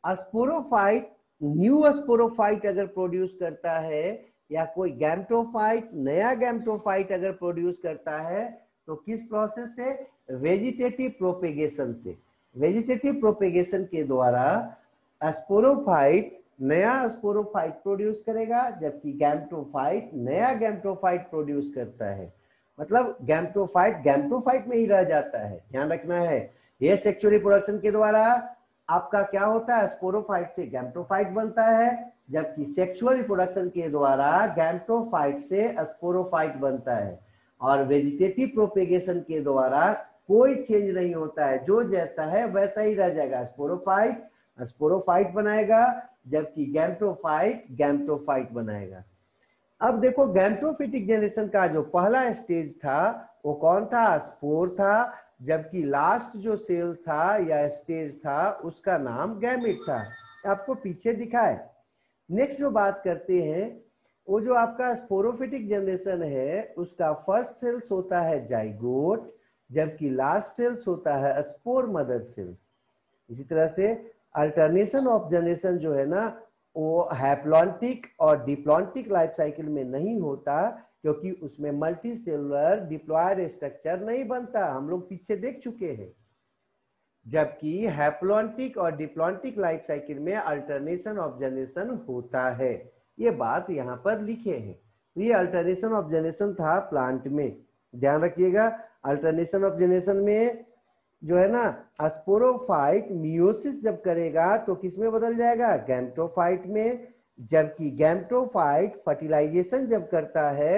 स्पोरोफाइट न्यू स्पोरोफाइट अगर प्रोड्यूस करता है, या कोई गैमेटोफाइट नया गैमेटोफाइट अगर प्रोड्यूस करता है, तो किस प्रोसेस से? वेजिटेटिव प्रोपेगेशन से। वेजिटेटिव प्रोपेगेशन के द्वारा स्पोरोफाइट नया स्पोरोफाइट प्रोड्यूस करेगा, जबकि गैमेटोफाइट नया गैमेटोफाइट प्रोड्यूस करता है। मतलब गैमेटोफाइट में ही रह जाता है, ध्यान रखना है। ये सेक्सुअल रिप्रोडक्शन के द्वारा आपका क्या होता है? स्पोरोफाइट से गैमेटोफाइट बनता है, जबकि सेक्सुअल रिप्रोडक्शन के द्वारा गैमेटोफाइट से स्पोरोफाइट बनता है। और वेजिटेटिव प्रोपेगेशन के द्वारा कोई चेंज नहीं होता है, जो जैसा है वैसा ही रह जाएगा। स्पोरोफाइट बनाएगा, जबकि गैमेटोफाइट बनाएगा। अब देखो गैमेटोफिटिक जनरेशन का जो पहला स्टेज था वो कौन था? स्पोर था, जबकि लास्ट जो सेल था या स्टेज था उसका नाम गैमेट था। आपको पीछे दिखा है। नेक्स्ट जो बात करते हैं वो जो आपका स्पोरोफिटिक जनरेशन है उसका फर्स्ट सेल्स होता है जाइगोट, जबकि लास्ट सेल्स होता है स्पोर मदर सेल्स। इसी तरह से अल्टरनेशन ऑफ जनरेशन जो है ना वो हैप्लॉन्टिक और डिप्लॉन्टिक लाइफ साइकिल में नहीं होता, क्योंकि उसमें मल्टी सेलुलर डिप्लॉयड स्ट्रक्चर नहीं बनता, हम लोग पीछे देख चुके हैं। जबकि हैप्लॉन्टिक और डिप्लॉन्टिक लाइफ साइकिल में अल्टरनेशन ऑफ जनरेशन होता है। ये बात यहाँ पर लिखे हैं। तो ये अल्टरनेशन ऑफ जनरेशन था प्लांट में, ध्यान रखिएगा। अल्टरनेशन ऑफ जनरेशन में जो है ना स्पोरोफाइट मियोसिस जब करेगा तो किस में बदल जाएगा? गैमेटोफाइट में। जबकि गैमेटोफाइट फर्टिलाइजेशन जब करता है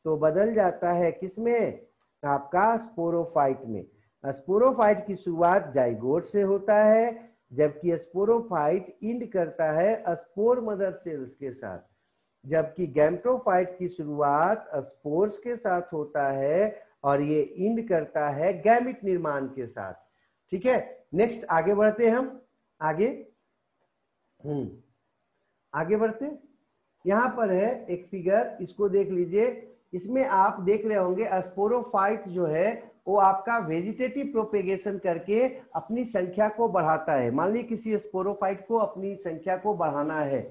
तो बदल जाता है किसमें, आपका स्पोरोफाइट में। स्पोरोफाइट की शुरुआत जाइगोट से होता है, जबकि स्पोरोफाइट इंड करता है स्पोर मदर सेल्स के साथ, जबकि गैमेटोफाइट की शुरुआत स्पोर्स के साथ होता है और ये इंड करता है गैमिट निर्माण के साथ। ठीक है, नेक्स्ट आगे बढ़ते हैं हम आगे। आगे बढ़ते, यहां पर है एक फिगर, इसको देख लीजिए। इसमें आप देख रहे होंगे स्पोरोफाइट जो है वो आपका वेजिटेटिव प्रोपेगेशन करके अपनी संख्या को बढ़ाता है। मान लीजिए किसी स्पोरोफाइट को अपनी संख्या को बढ़ाना है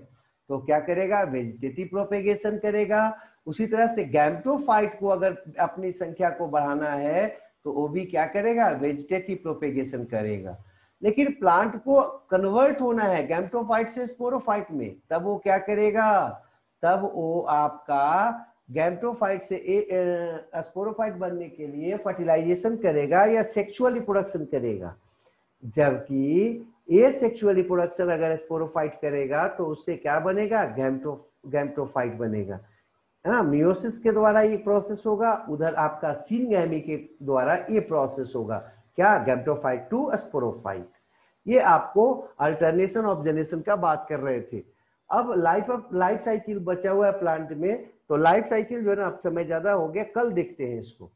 तो क्या करेगा, वेजिटेटिव प्रोपेगेशन करेगा। उसी तरह से गैमेटोफाइट को अगर अपनी संख्या को बढ़ाना है तो वो भी क्या करेगा, वेजिटेटिव प्रोपेगेशन करेगा। लेकिन प्लांट को कन्वर्ट होना है गैमेटोफाइट से स्पोरोफाइट में, तब वो क्या करेगा, तब वो आपका गैमेटोफाइट से स्पोरोफाइट बनने के लिए फर्टिलाइजेशन करेगा या सेक्सुअल रिप्रोडक्शन करेगा। जबकि ए सेक्सुअल रिप्रोडक्शन अगर स्पोरोफाइट करेगा तो उससे क्या बनेगा, गैमेटोफाइट बनेगा, है ना। मियोसिस के द्वारा ये प्रोसेस होगा, उधर आपका सिनगैमी के द्वारा ये प्रोसेस होगा, क्या, गैमेटोफाइट टू स्पोरोफाइट। ये आपको अल्टरनेशन ऑफ जनरेशन का बात कर रहे थे। अब लाइफ साइकिल बचा हुआ है प्लांट में, तो लाइफ साइकिल जो है ना, अब समय ज्यादा हो गया, कल देखते हैं इसको।